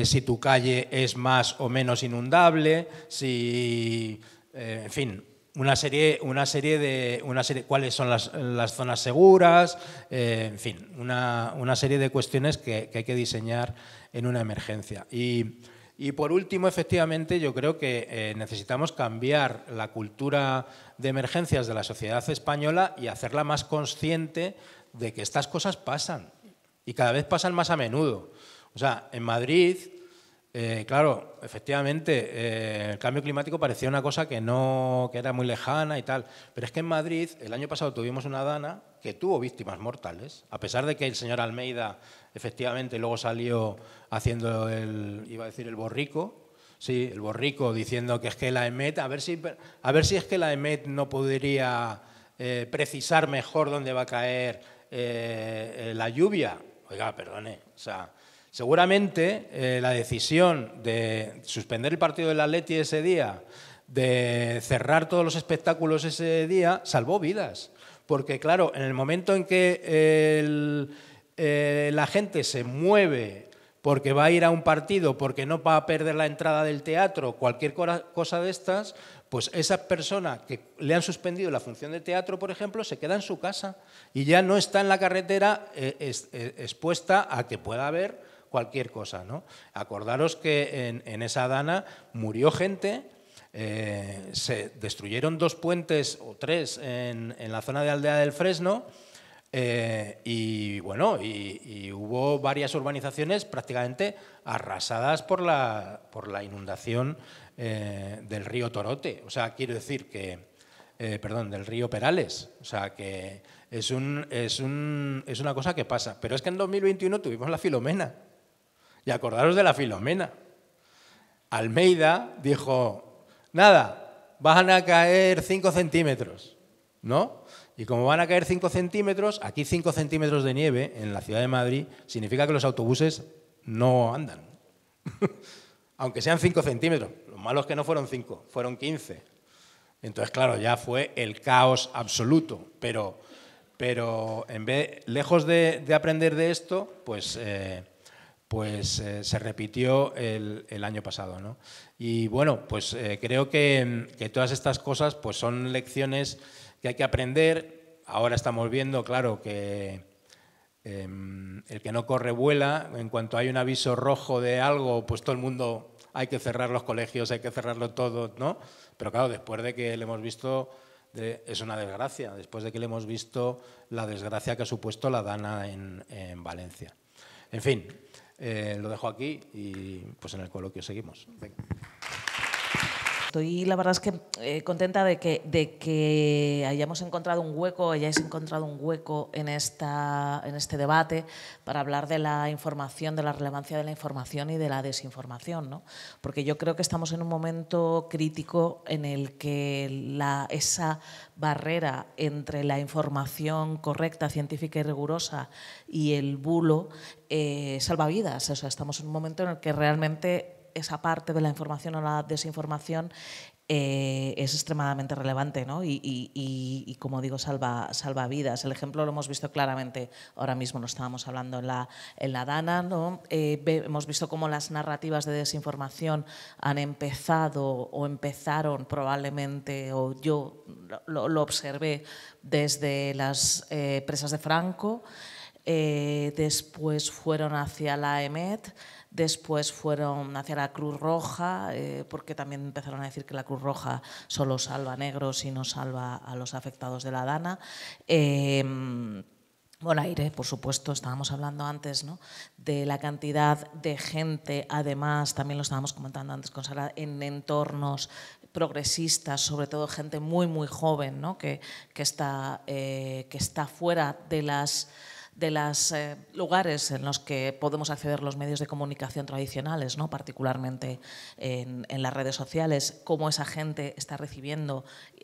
si tu calle es más o menos inundable, en fin, cuáles son las zonas seguras, en fin, una serie de cuestiones que hay que diseñar en una emergencia. Y por último, efectivamente, yo creo que necesitamos cambiar la cultura de emergencias de la sociedad española y hacerla más consciente de que estas cosas pasan. Y cada vez pasan más a menudo. O sea, en Madrid, claro, efectivamente, el cambio climático parecía una cosa que era muy lejana y tal. Pero es que en Madrid, el año pasado tuvimos una dana que tuvo víctimas mortales, a pesar de que el señor Almeida, efectivamente, luego salió haciendo iba a decir el borrico, sí, el borrico, diciendo que es que la EMET, a ver si es que la EMET no podría precisar mejor dónde va a caer la lluvia. Oiga, perdone, o sea, seguramente la decisión de suspender el partido del Atleti ese día, de cerrar todos los espectáculos ese día, salvó vidas. Porque, claro, en el momento en que la gente se mueve porque va a ir a un partido, porque no va a perder la entrada del teatro, cualquier cosa de estas, pues esa persona que le han suspendido la función de teatro, por ejemplo, se queda en su casa y ya no está en la carretera expuesta a que pueda haber cualquier cosa, ¿no? Acordaros que en esa dana murió gente, se destruyeron 2 puentes o 3 en la zona de Aldea del Fresno, y bueno, y hubo varias urbanizaciones prácticamente arrasadas por la inundación del río Torote. O sea, quiero decir que, perdón, del río Perales. O sea, que es una cosa que pasa. Pero es que en 2021 tuvimos la Filomena. Y acordaros de la Filomena. Almeida dijo, nada, van a caer 5 centímetros, ¿no? Y como van a caer 5 centímetros, aquí 5 centímetros de nieve en la ciudad de Madrid significa que los autobuses no andan. Aunque sean 5 centímetros. Lo malo es que no fueron 5, fueron 15. Entonces, claro, ya fue el caos absoluto. Pero lejos de aprender de esto, pues se repitió el año pasado, ¿no? Y bueno, pues creo que todas estas cosas pues son lecciones que hay que aprender. Ahora estamos viendo, claro, que el que no corre vuela. En cuanto hay un aviso rojo de algo, pues todo el mundo, hay que cerrar los colegios, hay que cerrarlo todo, ¿no? Pero claro, después de que le hemos visto, es una desgracia, después de que le hemos visto la desgracia que ha supuesto la dana en Valencia. En fin, lo dejo aquí y pues en el coloquio seguimos. Venga. Estoy, la verdad es que contenta de que hayamos encontrado un hueco, hayáis encontrado un hueco en este debate para hablar de la información, de la relevancia de la información y de la desinformación, ¿no? Porque yo creo que estamos en un momento crítico en el que esa barrera entre la información correcta, científica y rigurosa y el bulo salva vidas. O sea, estamos en un momento en el que realmente esa parte de la información o la desinformación es extremadamente relevante, ¿no? Y como digo, salva vidas. El ejemplo lo hemos visto claramente, ahora mismo lo estábamos hablando en la Dana, ¿no? Hemos visto cómo las narrativas de desinformación han empezado o empezaron probablemente, o yo lo observé desde las presas de Franco, después fueron hacia la EMET, después fueron hacia la Cruz Roja, porque también empezaron a decir que la Cruz Roja solo salva a negros y no salva a los afectados de la Dana. Bonaire, por supuesto, estábamos hablando antes, ¿no?, de la cantidad de gente, además, también lo estábamos comentando antes con Sara, en entornos progresistas, sobre todo gente muy, muy joven, ¿no?, que está fuera de los lugares en los que podemos acceder los medios de comunicación tradicionales, ¿no?, particularmente en las redes sociales, cómo esa gente está recibiendo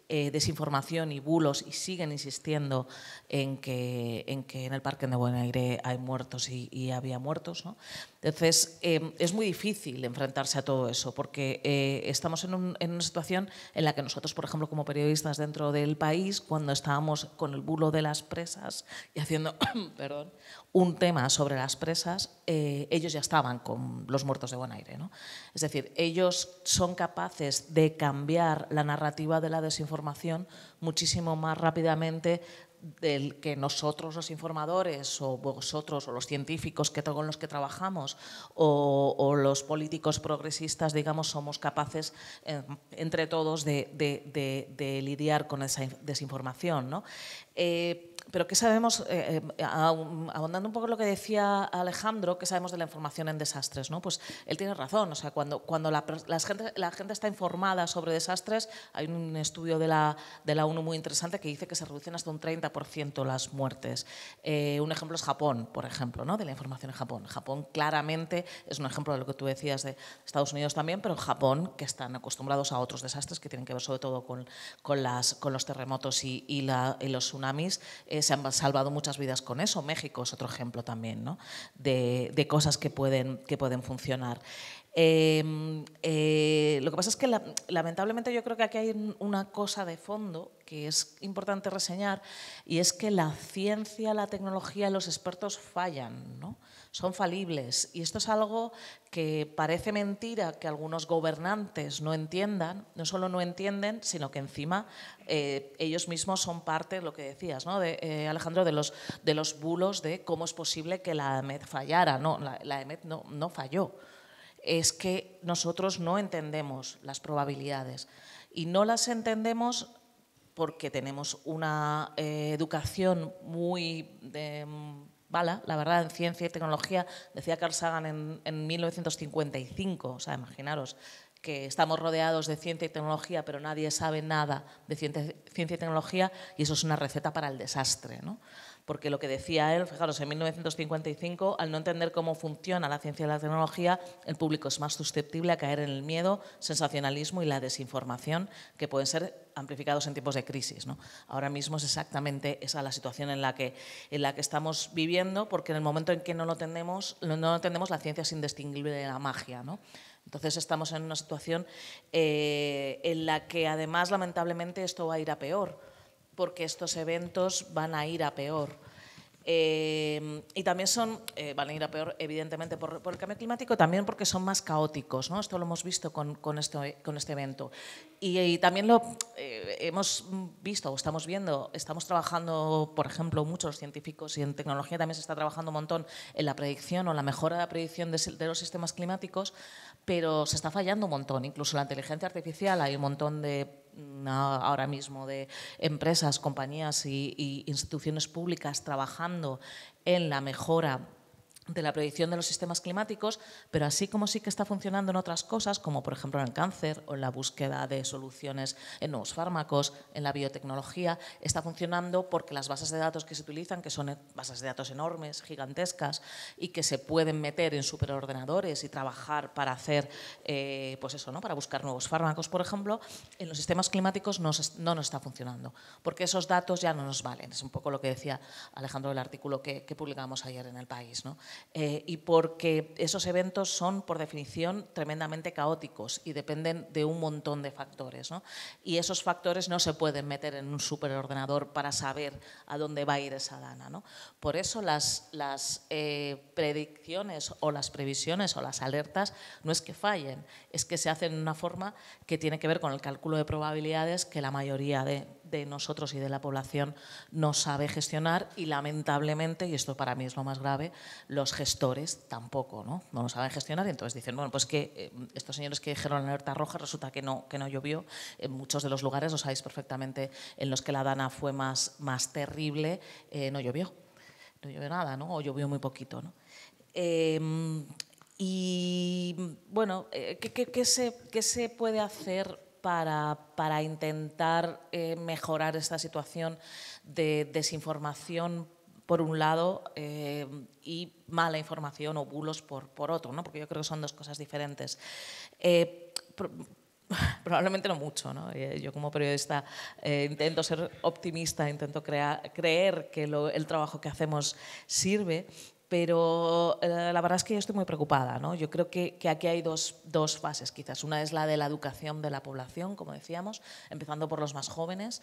desinformación y bulos y siguen insistiendo en que en el Parque de Bonaire hay muertos y había muertos, ¿no? Entonces, es muy difícil enfrentarse a todo eso porque estamos en una situación en la que nosotros, por ejemplo, como periodistas dentro del país, cuando estábamos con el bulo de las presas y haciendo perdón, un tema sobre las presas, ellos ya estaban con los muertos de Bonaire, ¿no? Es decir, ellos son capaces de cambiar la narrativa de la desinformación muchísimo más rápidamente del que nosotros los informadores o vosotros o los científicos con los que trabajamos o los políticos progresistas, digamos, somos capaces entre todos de lidiar con esa desinformación, ¿no? Pero ¿qué sabemos? Ahondando un poco en lo que decía Alejandro, ¿qué sabemos de la información en desastres, ¿no? Pues él tiene razón. O sea, cuando la gente está informada sobre desastres, hay un estudio de la ONU muy interesante que dice que se reducen hasta un 30% las muertes. Un ejemplo es Japón, por ejemplo, ¿no?, de la información en Japón. Japón claramente es un ejemplo de lo que tú decías de Estados Unidos también, pero en Japón, que están acostumbrados a otros desastres que tienen que ver sobre todo con los terremotos y los tsunamis, se han salvado muchas vidas con eso. México es otro ejemplo también, ¿no?, de cosas que pueden funcionar. Lo que pasa es que lamentablemente yo creo que aquí hay una cosa de fondo que es importante reseñar, y es que la ciencia, la tecnología y los expertos fallan, ¿no? Son falibles, y esto es algo que parece mentira que algunos gobernantes no entiendan. No solo no entienden, sino que encima ellos mismos son parte, lo que decías, ¿no? Alejandro, de los bulos de cómo es posible que la EMET fallara. No, la EMET no falló. Es que nosotros no entendemos las probabilidades, y no las entendemos porque tenemos una educación muy bala, la verdad, en ciencia y tecnología. Decía Carl Sagan en 1955, o sea, imaginaros que estamos rodeados de ciencia y tecnología, pero nadie sabe nada de ciencia y tecnología, y eso es una receta para el desastre, ¿no? Porque lo que decía él, fijaros, en 1955, al no entender cómo funciona la ciencia y la tecnología, el público es más susceptible a caer en el miedo, sensacionalismo y la desinformación, que pueden ser amplificados en tiempos de crisis, ¿no? Ahora mismo es exactamente esa la situación en la que estamos viviendo, porque en el momento en que no lo entendemos, la ciencia es indistinguible de la magia, ¿no? Entonces estamos en una situación en la que además lamentablemente esto va a ir a peor, porque estos eventos van a ir a peor. Y también van a ir a peor, evidentemente, por el cambio climático, también porque son más caóticos, ¿no? Esto lo hemos visto con este evento. Y también lo hemos visto, o estamos viendo, estamos trabajando, por ejemplo, muchos científicos, y en tecnología también se está trabajando un montón en la predicción o la mejora de la predicción de los sistemas climáticos, pero se está fallando un montón. Incluso la inteligencia artificial, hay un montón ahora mismo de empresas, compañías y instituciones públicas trabajando en la mejora de la predicción de los sistemas climáticos, pero así como sí que está funcionando en otras cosas, como por ejemplo en el cáncer o en la búsqueda de soluciones en nuevos fármacos, en la biotecnología, está funcionando porque las bases de datos que se utilizan, que son bases de datos enormes, gigantescas, y que se pueden meter en superordenadores y trabajar para hacer, pues eso, ¿no? Para buscar nuevos fármacos, por ejemplo, en los sistemas climáticos no nos está funcionando, porque esos datos ya no nos valen. Es un poco lo que decía Alejandro del artículo que publicamos ayer en El País, ¿no? Y porque esos eventos son, por definición, tremendamente caóticos y dependen de un montón de factores, ¿no? Y esos factores no se pueden meter en un superordenador para saber a dónde va a ir esa dana, ¿no? Por eso las predicciones o las previsiones o las alertas no es que fallen, es que se hacen de una forma que tiene que ver con el cálculo de probabilidades que la mayoría de nosotros y de la población no sabe gestionar, y lamentablemente, y esto para mí es lo más grave, los gestores tampoco, ¿no? No lo saben gestionar, y entonces dicen, bueno, pues que estos señores que dijeron la alerta roja resulta que no llovió. En muchos de los lugares, lo sabéis perfectamente, en los que la dana fue más terrible, no llovió nada, ¿no? O llovió muy poquito, ¿no? Y bueno, ¿qué se puede hacer para intentar mejorar esta situación de desinformación por un lado y mala información o bulos por otro, ¿no? Porque yo creo que son dos cosas diferentes. Probablemente no mucho, ¿no? Yo como periodista intento ser optimista, intento creer que el trabajo que hacemos sirve, pero la verdad es que yo estoy muy preocupada, ¿no? Yo creo que aquí hay dos fases quizás. Una es la de la educación de la población, como decíamos, empezando por los más jóvenes,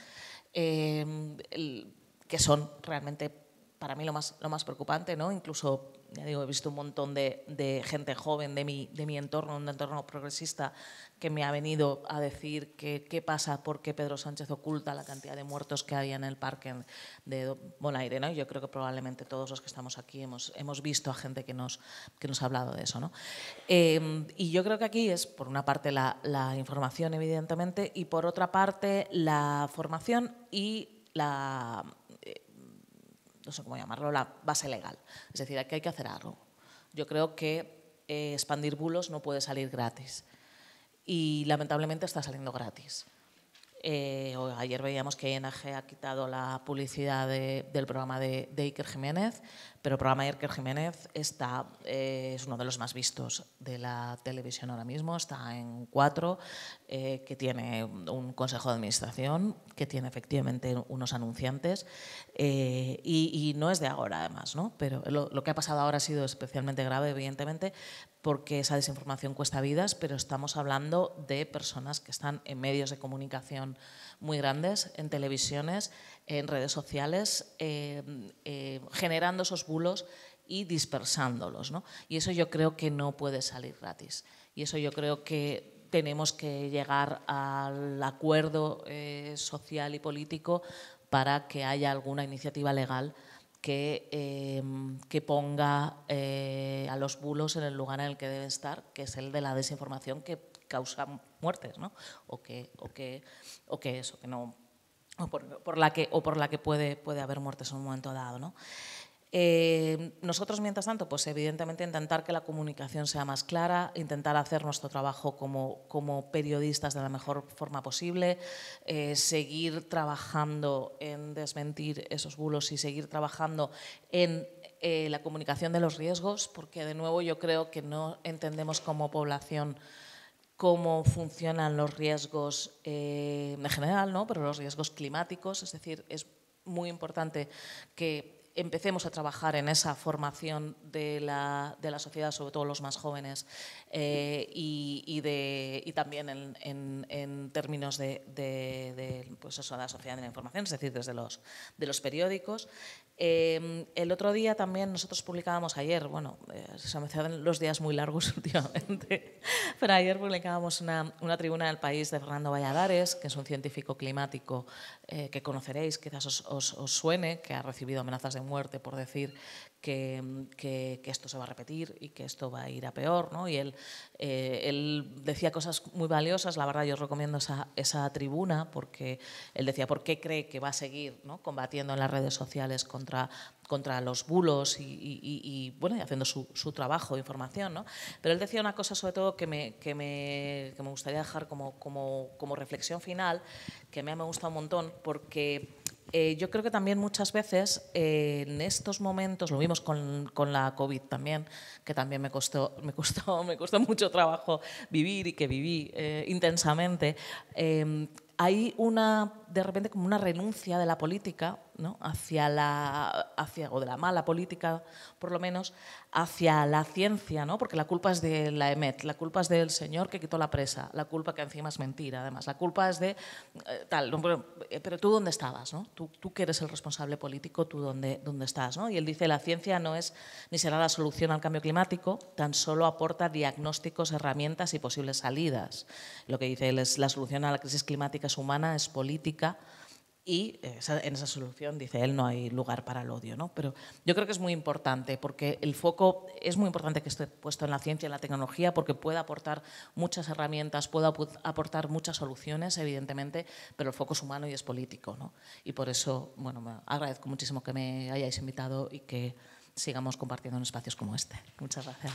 que son realmente para mí lo más preocupante, ¿no? Incluso, ya digo, he visto un montón de gente joven de mi entorno, un entorno progresista, que me ha venido a decir qué pasa, por qué Pedro Sánchez oculta la cantidad de muertos que había en el parque de Bonaire, ¿no? Yo creo que probablemente todos los que estamos aquí hemos visto a gente que nos ha hablado de eso, ¿no? Y yo creo que aquí es, por una parte, la información, evidentemente, y por otra parte, la formación y no sé cómo llamarlo, la base legal. Es decir, aquí hay que hacer algo. Yo creo que expandir bulos no puede salir gratis. Y lamentablemente está saliendo gratis. Ayer veíamos que ING ha quitado la publicidad del programa de Iker Jiménez, pero el programa de Iker Jiménez es uno de los más vistos de la televisión ahora mismo, está en 4, que tiene un consejo de administración, que tiene efectivamente unos anunciantes, y no es de ahora además, ¿no? Pero lo que ha pasado ahora ha sido especialmente grave, evidentemente, porque esa desinformación cuesta vidas, pero estamos hablando de personas que están en medios de comunicación muy grandes, en televisiones, en redes sociales, generando esos bulos y dispersándolos, ¿no? Y eso yo creo que no puede salir gratis. Y eso yo creo que tenemos que llegar al acuerdo social y político para que haya alguna iniciativa legal que ponga a los bulos en el lugar en el que deben estar, que es el de la desinformación que causa muertes, ¿no? o por la que puede haber muertes en un momento dado, ¿no? Nosotros, mientras tanto, pues evidentemente intentar que la comunicación sea más clara, intentar hacer nuestro trabajo como periodistas de la mejor forma posible, seguir trabajando en desmentir esos bulos y seguir trabajando en la comunicación de los riesgos, porque de nuevo yo creo que no entendemos como población cómo funcionan los riesgos en general, ¿no? Pero los riesgos climáticos, es decir, es muy importante que empecemos a trabajar en esa formación de la sociedad, sobre todo los más jóvenes, y también en términos pues eso, de la sociedad de la información, es decir, desde los periódicos. El otro día también nosotros publicábamos ayer, bueno, se me hacen los días muy largos últimamente, pero ayer publicábamos una tribuna del País de Fernando Valladares, que es un científico climático que conoceréis, quizás os suene, que ha recibido amenazas de muerte por decir que esto se va a repetir y que esto va a ir a peor, ¿no? Y él decía cosas muy valiosas. La verdad, yo os recomiendo esa tribuna, porque él decía por qué cree que va a seguir, ¿no?, combatiendo en las redes sociales contra los bulos y haciendo su trabajo de información, ¿no? Pero él decía una cosa, sobre todo, que me gustaría dejar como reflexión final, que a mí me ha gustado un montón, porque yo creo que también muchas veces en estos momentos, lo vimos con la COVID también, que también me costó mucho trabajo vivir y que viví intensamente, hay de repente como una renuncia de la política, ¿no?, o de la mala política, por lo menos, hacia la ciencia, ¿no? Porque la culpa es de la EMET, la culpa es del señor que quitó la presa, la culpa que encima es mentira, además, la culpa es de tal, ¿no? Pero tú ¿dónde estabas, no? Tú que eres el responsable político, ¿tú dónde estás, no? Y él dice, la ciencia no es ni será la solución al cambio climático, tan solo aporta diagnósticos, herramientas y posibles salidas. Lo que dice él es, la solución a la crisis climática es humana, es política, y en esa solución, dice él, no hay lugar para el odio, ¿no? Pero yo creo que es muy importante, porque el foco es muy importante que esté puesto en la ciencia, en la tecnología, porque puede aportar muchas herramientas, puede aportar muchas soluciones, evidentemente, pero el foco es humano y es político, ¿no? Y por eso, bueno, me agradezco muchísimo que me hayáis invitado y que sigamos compartiendo en espacios como este. Muchas gracias.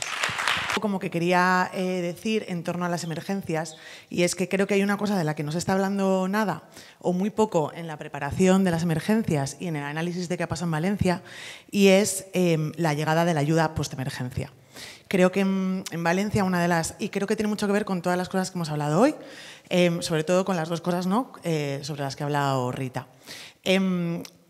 Como que quería decir en torno a las emergencias, y es que creo que hay una cosa de la que no se está hablando nada o muy poco en la preparación de las emergencias y en el análisis de qué ha pasado en Valencia, y es la llegada de la ayuda postemergencia. Creo que en Valencia y creo que tiene mucho que ver con todas las cosas que hemos hablado hoy, sobre todo con las dos cosas, ¿no?, sobre las que ha hablado Rita.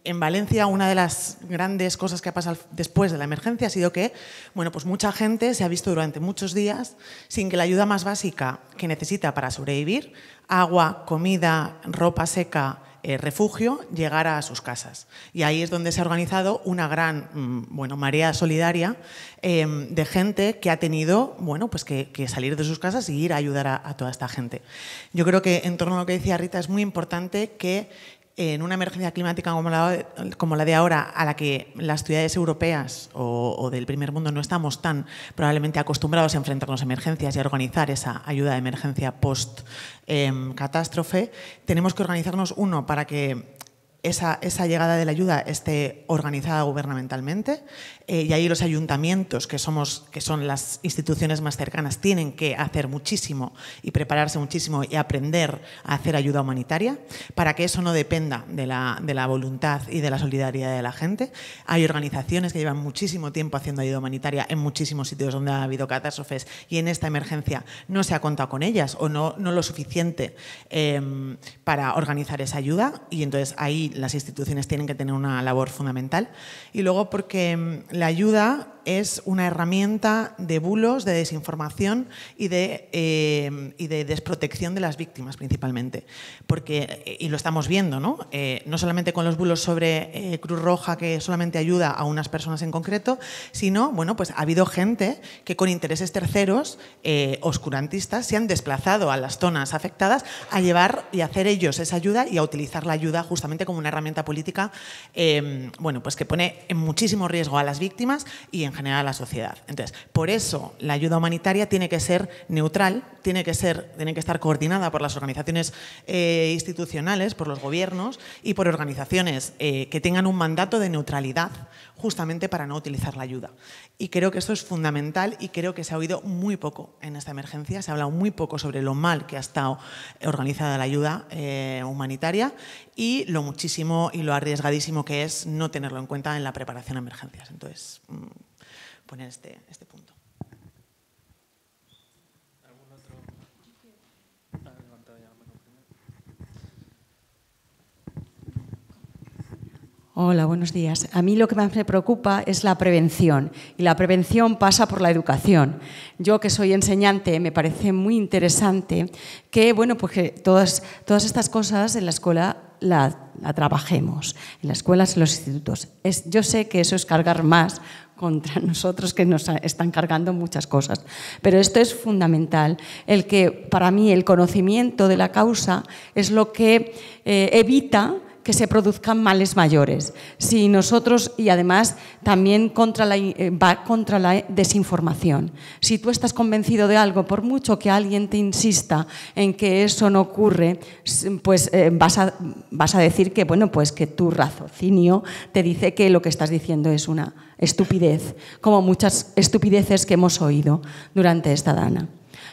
En Valencia, una de las grandes cosas que ha pasado después de la emergencia ha sido que, bueno, pues mucha gente se ha visto durante muchos días sin que la ayuda más básica que necesita para sobrevivir, agua, comida, ropa seca, refugio, llegara a sus casas. Y ahí es donde se ha organizado una gran marea solidaria de gente que ha tenido pues que salir de sus casas y ir a ayudar a toda esta gente. Yo creo que, en torno a lo que decía Rita, es muy importante que en una emergencia climática como la de ahora, a la que las ciudades europeas o del primer mundo no estamos tan probablemente acostumbrados a enfrentarnos a emergencias y a organizar esa ayuda de emergencia post-catástrofe, tenemos que organizarnos, uno, para que esa llegada de la ayuda esté organizada gubernamentalmente, y ahí los ayuntamientos, que son las instituciones más cercanas, tienen que hacer muchísimo y prepararse muchísimo y aprender a hacer ayuda humanitaria, para que eso no dependa de la voluntad y de la solidaridad de la gente. Hay organizaciones que llevan muchísimo tiempo haciendo ayuda humanitaria en muchísimos sitios donde ha habido catástrofes, y en esta emergencia no se ha contado con ellas o no lo suficiente para organizar esa ayuda, y entonces ahí las instituciones tienen que tener una labor fundamental. Y luego porque la ayuda es una herramienta de bulos, de desinformación y de desprotección de las víctimas principalmente. Porque, y lo estamos viendo, ¿no? No solamente con los bulos sobre Cruz Roja, que solamente ayuda a unas personas en concreto, sino, bueno, pues ha habido gente que con intereses terceros, oscurantistas, se han desplazado a las zonas afectadas a llevar y hacer ellos esa ayuda y a utilizar la ayuda justamente como una herramienta política, bueno, pues que pone en muchísimo riesgo a las víctimas y en general a la sociedad. Entonces, por eso la ayuda humanitaria tiene que ser neutral, tiene que estar coordinada por las organizaciones institucionales, por los gobiernos y por organizaciones que tengan un mandato de neutralidad, justamente para no utilizar la ayuda. Y creo que esto es fundamental y creo que se ha oído muy poco en esta emergencia, se ha hablado muy poco sobre lo mal que ha estado organizada la ayuda humanitaria y lo muchísimo y lo arriesgadísimo que es no tenerlo en cuenta en la preparación a emergencias. Entonces, poner este punto. Hola, buenos días. A mí lo que más me preocupa es la prevención y la prevención pasa por la educación. Yo, que soy enseñante, me parece muy interesante que, bueno, pues que todas estas cosas en la escuela la trabajemos, en las escuelas, en los institutos. Yo sé que eso es cargar más contra nosotros, que nos están cargando muchas cosas, pero esto es fundamental. El que, para mí, el conocimiento de la causa es lo que evita que se produzcan males mayores. Si nosotros, y además también va contra la desinformación. Si tú estás convencido de algo, por mucho que alguien te insista en que eso no ocurre, pues vas a decir que, bueno, pues que tu raciocinio te dice que lo que estás diciendo es una estupidez, como muchas estupideces que hemos oído durante esta dana.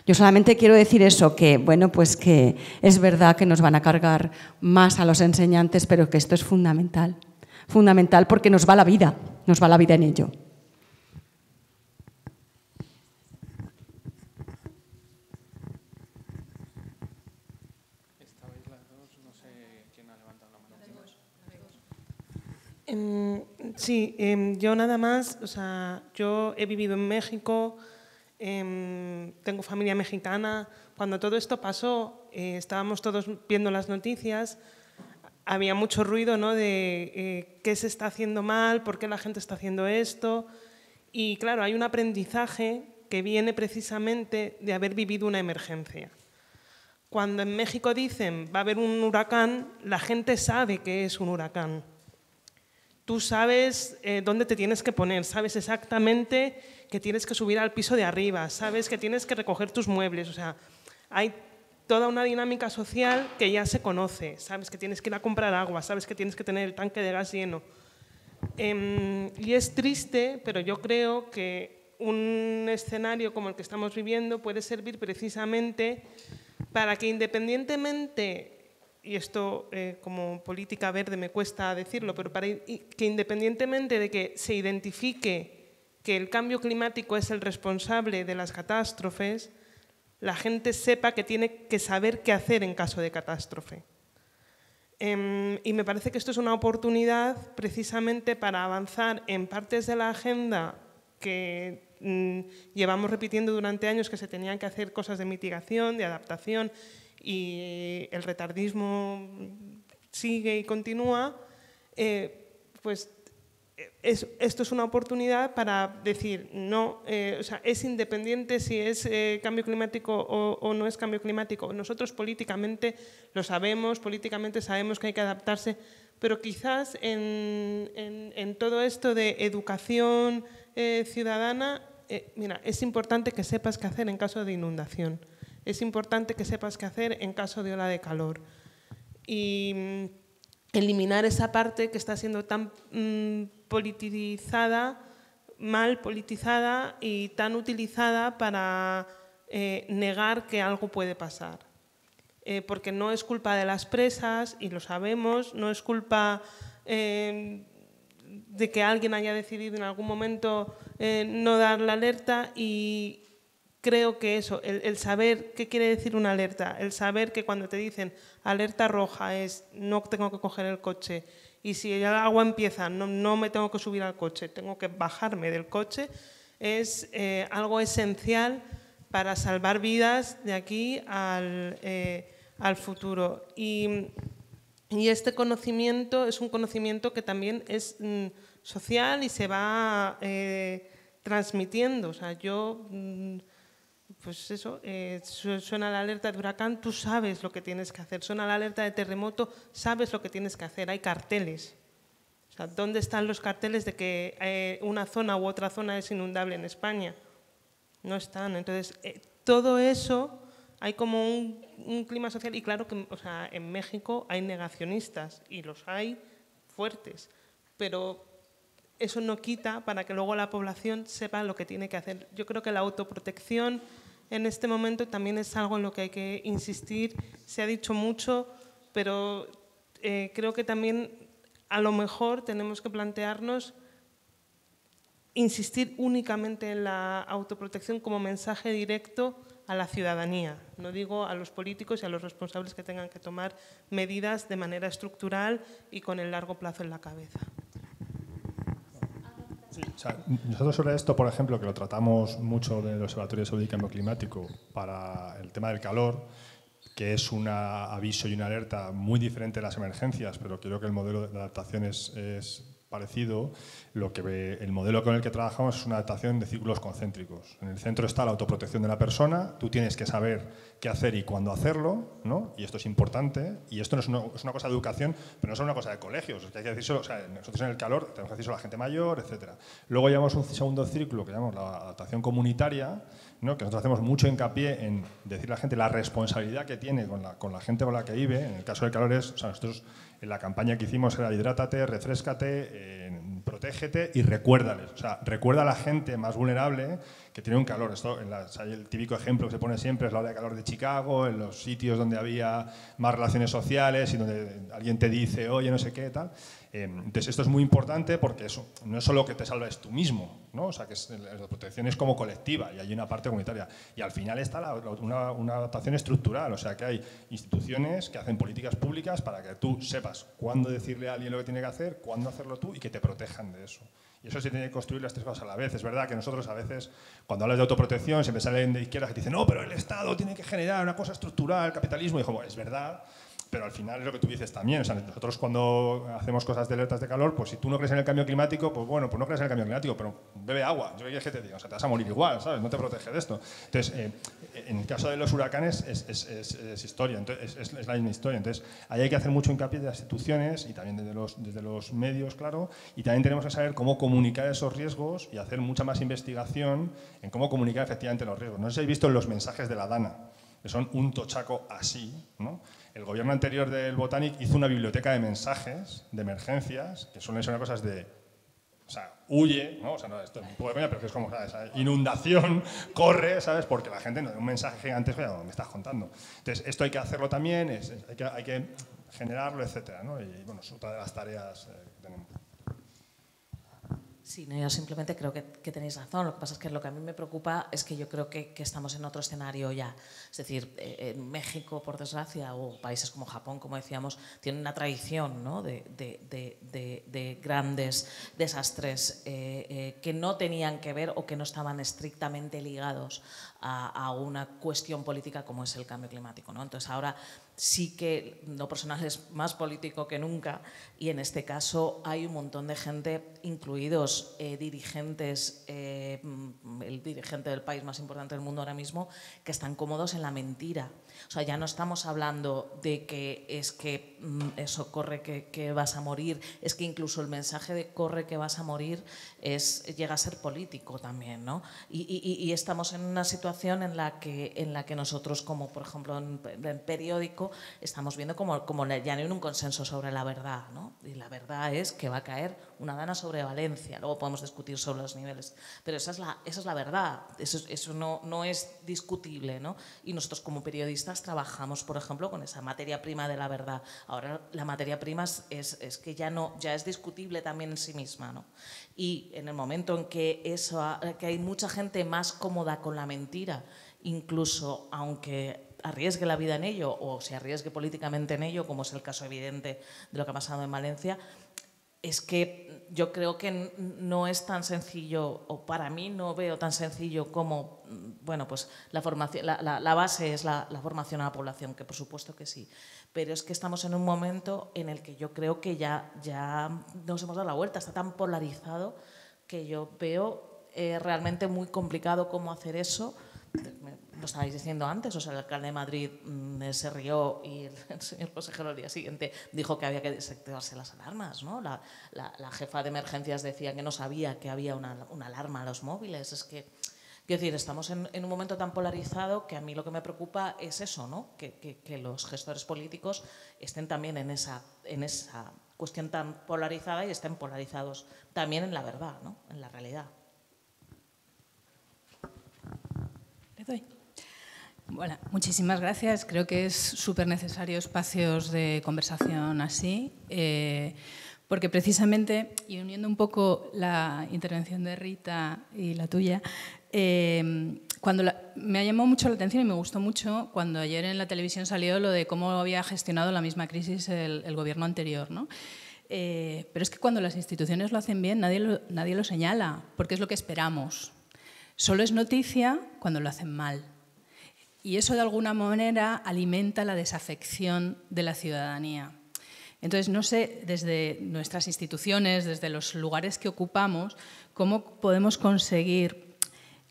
Yo solamente quiero decir eso, que, bueno, pues que es verdad que nos van a cargar más a los enseñantes, pero que esto es fundamental. Fundamental porque nos va la vida en ello. Sí, yo nada más, o sea, yo he vivido en México. Tengo familia mexicana. Cuando todo esto pasó, estábamos todos viendo las noticias, había mucho ruido, ¿no?, de qué se está haciendo mal, por qué la gente está haciendo esto. Y claro, hay un aprendizaje que viene precisamente de haber vivido una emergencia. Cuando en México dicen va a haber un huracán, la gente sabe que es un huracán. Tú sabes dónde te tienes que poner, sabes exactamente que tienes que subir al piso de arriba, sabes que tienes que recoger tus muebles. O sea, hay toda una dinámica social que ya se conoce. Sabes que tienes que ir a comprar agua, sabes que tienes que tener el tanque de gas lleno. Y es triste, pero yo creo que un escenario como el que estamos viviendo puede servir precisamente para que, independientemente, y esto como política verde me cuesta decirlo, pero para que independientemente de que se identifique que el cambio climático es el responsable de las catástrofes, la gente sepa que tiene que saber qué hacer en caso de catástrofe. Y me parece que esto es una oportunidad precisamente para avanzar en partes de la agenda que llevamos repitiendo durante años, que se tenían que hacer cosas de mitigación, de adaptación, y el retardismo sigue y continúa. Pues esto es una oportunidad para decir no, o sea, es independiente si es cambio climático o no es cambio climático. Nosotros políticamente lo sabemos, políticamente sabemos que hay que adaptarse, pero quizás en todo esto de educación ciudadana, mira, es importante que sepas qué hacer en caso de inundación, es importante que sepas qué hacer en caso de ola de calor. Y eliminar esa parte que está siendo tan politizada, mal politizada y tan utilizada para negar que algo puede pasar. Porque no es culpa de las presas, y lo sabemos, no es culpa de que alguien haya decidido en algún momento no dar la alerta, y creo que eso, el saber qué quiere decir una alerta, el saber que cuando te dicen alerta roja es no tengo que coger el coche y si el agua empieza, no me tengo que subir al coche, tengo que bajarme del coche, es algo esencial para salvar vidas de aquí al futuro. Y este conocimiento es un conocimiento que también es social y se va transmitiendo. O sea, yo, pues eso, suena la alerta de huracán, tú sabes lo que tienes que hacer. Suena la alerta de terremoto, sabes lo que tienes que hacer. Hay carteles. O sea, ¿dónde están los carteles de que una zona u otra zona es inundable en España? No están. Entonces, todo eso, hay como un clima social. Y claro que, o sea, en México hay negacionistas y los hay fuertes, pero eso no quita para que luego la población sepa lo que tiene que hacer. Yo creo que la autoprotección en este momento también es algo en lo que hay que insistir. Se ha dicho mucho, pero creo que también a lo mejor tenemos que plantearnos insistir únicamente en la autoprotección como mensaje directo a la ciudadanía. No digo a los políticos y a los responsables que tengan que tomar medidas de manera estructural y con el largo plazo en la cabeza. Sí, o sea, nosotros sobre esto, por ejemplo, que lo tratamos mucho del Observatorio de Salud y Cambio Climático para el tema del calor, que es un aviso y una alerta muy diferente de las emergencias, pero creo que el modelo de adaptación es parecido. El modelo con el que trabajamos es una adaptación de círculos concéntricos. En el centro está la autoprotección de la persona, tú tienes que saber qué hacer y cuándo hacerlo, ¿no? Y esto es importante, y esto no es una cosa de educación, pero no es una cosa de colegios, es que hay que decírselo, o sea, nosotros en el calor tenemos que decírselo a la gente mayor, etc. Luego llevamos un segundo círculo que llamamos la adaptación comunitaria, ¿no? Que nosotros hacemos mucho hincapié en decirle a la gente la responsabilidad que tiene con la gente con la que vive. En el caso del calor es, o sea, nosotros en la campaña que hicimos era hidrátate, refréscate, protégete y recuérdales. O sea, recuerda a la gente más vulnerable que tiene un calor. Esto, el típico ejemplo que se pone siempre es la ola de calor de Chicago, en los sitios donde había más relaciones sociales y donde alguien te dice, oye, no sé qué, tal. Entonces, esto es muy importante porque eso no es solo que te salves tú mismo, ¿no? O sea, que la protección es como colectiva y hay una parte comunitaria. Y al final está una adaptación estructural, o sea, que hay instituciones que hacen políticas públicas para que tú sepas cuándo decirle a alguien lo que tiene que hacer, cuándo hacerlo tú y que te protejan de eso. Y eso se tiene que construir las tres cosas a la vez. Es verdad que nosotros a veces, cuando hablas de autoprotección, siempre salen de izquierda que te dicen, no, pero el Estado tiene que generar una cosa estructural, capitalismo. Y digo, bueno, es verdad, pero al final es lo que tú dices también. O sea, nosotros cuando hacemos cosas de alertas de calor, pues si tú no crees en el cambio climático, pues bueno, pues no crees en el cambio climático, pero bebe agua. Yo qué te digo, o sea, te vas a morir igual, ¿sabes? No te protege de esto. Entonces, en el caso de los huracanes es historia, entonces, es la misma historia. Entonces, ahí hay que hacer mucho hincapié de las instituciones y también desde los medios, claro, y también tenemos que saber cómo comunicar esos riesgos y hacer mucha más investigación en cómo comunicar efectivamente los riesgos. No sé si habéis visto los mensajes de la DANA, que son un tochaco así, ¿no? El gobierno anterior del Botanic hizo una biblioteca de mensajes de emergencias que suelen ser cosas de, o sea, huye, ¿no? O sea, no, esto es un poco de coña, pero que es como, ¿sabes? Inundación, corre, ¿sabes? Porque la gente no un mensaje gigantesco, ya me estás contando. Entonces, esto hay que hacerlo también, hay que generarlo, etcétera, ¿no? Y bueno, es otra de las tareas que tenemos. Sí, no, yo simplemente creo que tenéis razón. Lo que pasa es que lo que a mí me preocupa es que yo creo que estamos en otro escenario ya. Es decir, en México, por desgracia, o países como Japón, como decíamos, tienen una tradición, ¿no? de grandes desastres que no tenían que ver o que no estaban estrictamente ligados a una cuestión política como es el cambio climático, ¿no? Entonces ahora sí que lo personal es más político que nunca y en este caso hay un montón de gente, incluidos dirigentes, el dirigente del país más importante del mundo ahora mismo, que están cómodos en la mentira. O sea, ya no estamos hablando de que es que eso corre que vas a morir, es que incluso el mensaje de corre que vas a morir llega a ser político también, ¿no? Y estamos en una situación en la que nosotros, como por ejemplo en el periódico, estamos viendo como ya no hay un consenso sobre la verdad, ¿no? Y la verdad es que va a caer una dana sobre Valencia, luego podemos discutir sobre los niveles, pero esa es la verdad, eso no es discutible, ¿no? Y nosotros como periodistas trabajamos, por ejemplo, con esa materia prima de la verdad. Ahora la materia prima es que ya es discutible también en sí misma, ¿no? Y en el momento en que hay mucha gente más cómoda con la mentira, incluso aunque arriesgue la vida en ello o se arriesgue políticamente en ello, como es el caso evidente de lo que ha pasado en Valencia, es que yo creo que no es tan sencillo, o para mí no veo tan sencillo como, bueno, pues la formación, la base es la formación a la población, que por supuesto que sí. Pero es que estamos en un momento en el que yo creo que ya nos hemos dado la vuelta, está tan polarizado que yo veo realmente muy complicado cómo hacer eso. Lo estabais diciendo antes, o sea, el alcalde de Madrid se rió y el señor consejero al día siguiente dijo que había que desactivarse las alarmas, ¿no? La jefa de emergencias decía que no sabía que había una alarma a los móviles. Es que, quiero decir, estamos en un momento tan polarizado que a mí lo que me preocupa es eso, ¿no? Que los gestores políticos estén también en esa cuestión tan polarizada y estén polarizados también en la verdad, ¿no? En la realidad. Le doy. Bueno, muchísimas gracias. Creo que es súper necesario espacios de conversación así, porque precisamente, y uniendo un poco la intervención de Rita y la tuya, me llamó mucho la atención y me gustó mucho cuando ayer en la televisión salió lo de cómo había gestionado la misma crisis el gobierno anterior, ¿no? Pero es que cuando las instituciones lo hacen bien, nadie lo señala, porque es lo que esperamos. Solo es noticia cuando lo hacen mal. Y eso, de alguna manera, alimenta la desafección de la ciudadanía. Entonces, no sé, desde nuestras instituciones, desde los lugares que ocupamos, cómo podemos conseguir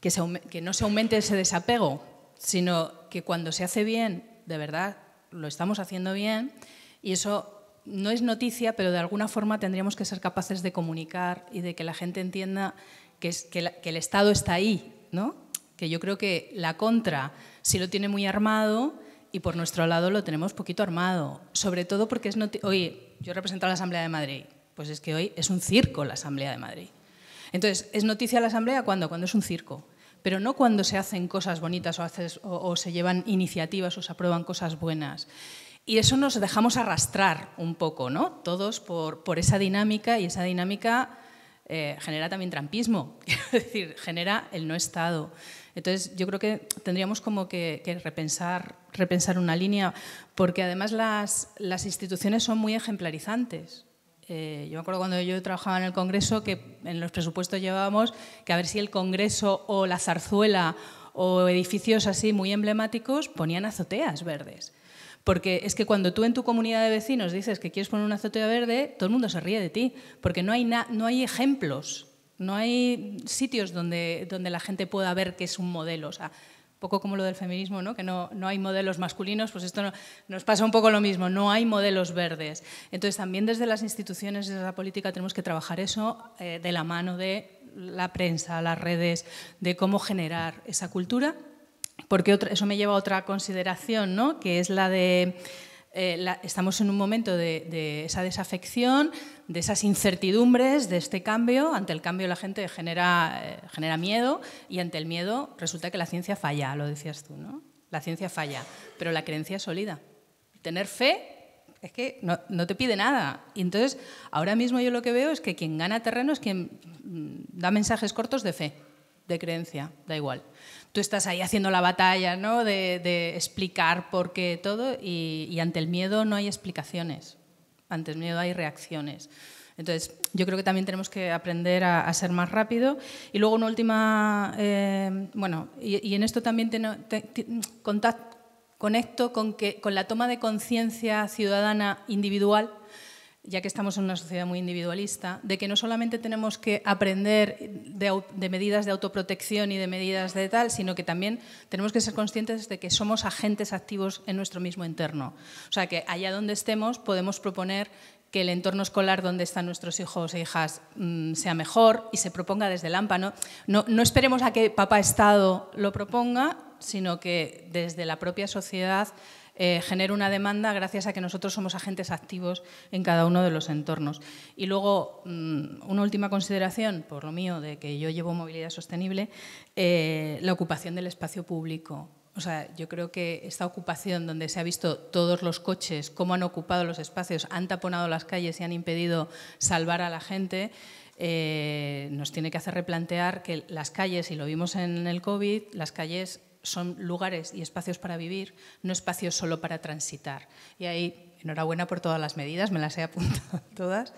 que no se aumente ese desapego, sino que cuando se hace bien, de verdad, lo estamos haciendo bien, y eso no es noticia, pero de alguna forma tendríamos que ser capaces de comunicar y de que la gente entienda que el Estado está ahí, ¿no? Que yo creo que la contra sí lo tiene muy armado y por nuestro lado lo tenemos poquito armado. Sobre todo porque hoy yo represento a la Asamblea de Madrid, pues es que hoy es un circo la Asamblea de Madrid. Entonces, ¿es noticia la Asamblea cuándo? Cuando es un circo. Pero no cuando se hacen cosas bonitas o se llevan iniciativas o se aprueban cosas buenas. Y eso nos dejamos arrastrar un poco, ¿no? Todos por esa dinámica, y esa dinámica genera también trampismo, quiero decir, genera el no Estado. Entonces, yo creo que tendríamos como que repensar una línea, porque además las instituciones son muy ejemplarizantes. Yo me acuerdo cuando yo trabajaba en el Congreso que en los presupuestos llevábamos que a ver si el Congreso o la Zarzuela o edificios así muy emblemáticos ponían azoteas verdes. Porque es que cuando tú en tu comunidad de vecinos dices que quieres poner una azotea verde, todo el mundo se ríe de ti, porque no hay ejemplos, no hay sitios donde la gente pueda ver que es un modelo. O sea, un poco como lo del feminismo, ¿no? Que no hay modelos masculinos, pues esto nos pasa un poco lo mismo, no hay modelos verdes. Entonces también desde las instituciones, desde la política, tenemos que trabajar eso de la mano de la prensa, las redes, de cómo generar esa cultura. Porque eso me lleva a otra consideración, ¿no? Que es la de estamos en un momento de esa desafección, de esas incertidumbres, de este cambio. Ante el cambio la gente genera miedo, y ante el miedo resulta que la ciencia falla, lo decías tú, ¿no? La ciencia falla, pero la creencia es sólida. Tener fe es que no te pide nada. Y entonces, ahora mismo yo lo que veo es que quien gana terreno es quien da mensajes cortos de fe, de creencia, da igual. Tú estás ahí haciendo la batalla, ¿no? de explicar por qué todo, y ante el miedo no hay explicaciones, ante el miedo hay reacciones. Entonces, yo creo que también tenemos que aprender a ser más rápido. Y luego una última, y en esto también conecto con la toma de conciencia ciudadana individual, ya que estamos en una sociedad muy individualista, de que no solamente tenemos que aprender de medidas de autoprotección y de medidas de tal, sino que también tenemos que ser conscientes de que somos agentes activos en nuestro mismo entorno. O sea, que allá donde estemos podemos proponer que el entorno escolar donde están nuestros hijos e hijas sea mejor, y se proponga desde el AMPA. No esperemos a que papá Estado lo proponga, sino que desde la propia sociedad genera una demanda gracias a que nosotros somos agentes activos en cada uno de los entornos. Y luego, una última consideración, por lo mío, de que yo llevo movilidad sostenible, la ocupación del espacio público. O sea, yo creo que esta ocupación donde se ha visto todos los coches, cómo han ocupado los espacios, han taponado las calles y han impedido salvar a la gente, nos tiene que hacer replantear que las calles, y lo vimos en el COVID, las calles son lugares y espacios para vivir, no espacios solo para transitar. Y ahí, enhorabuena por todas las medidas, me las he apuntado todas.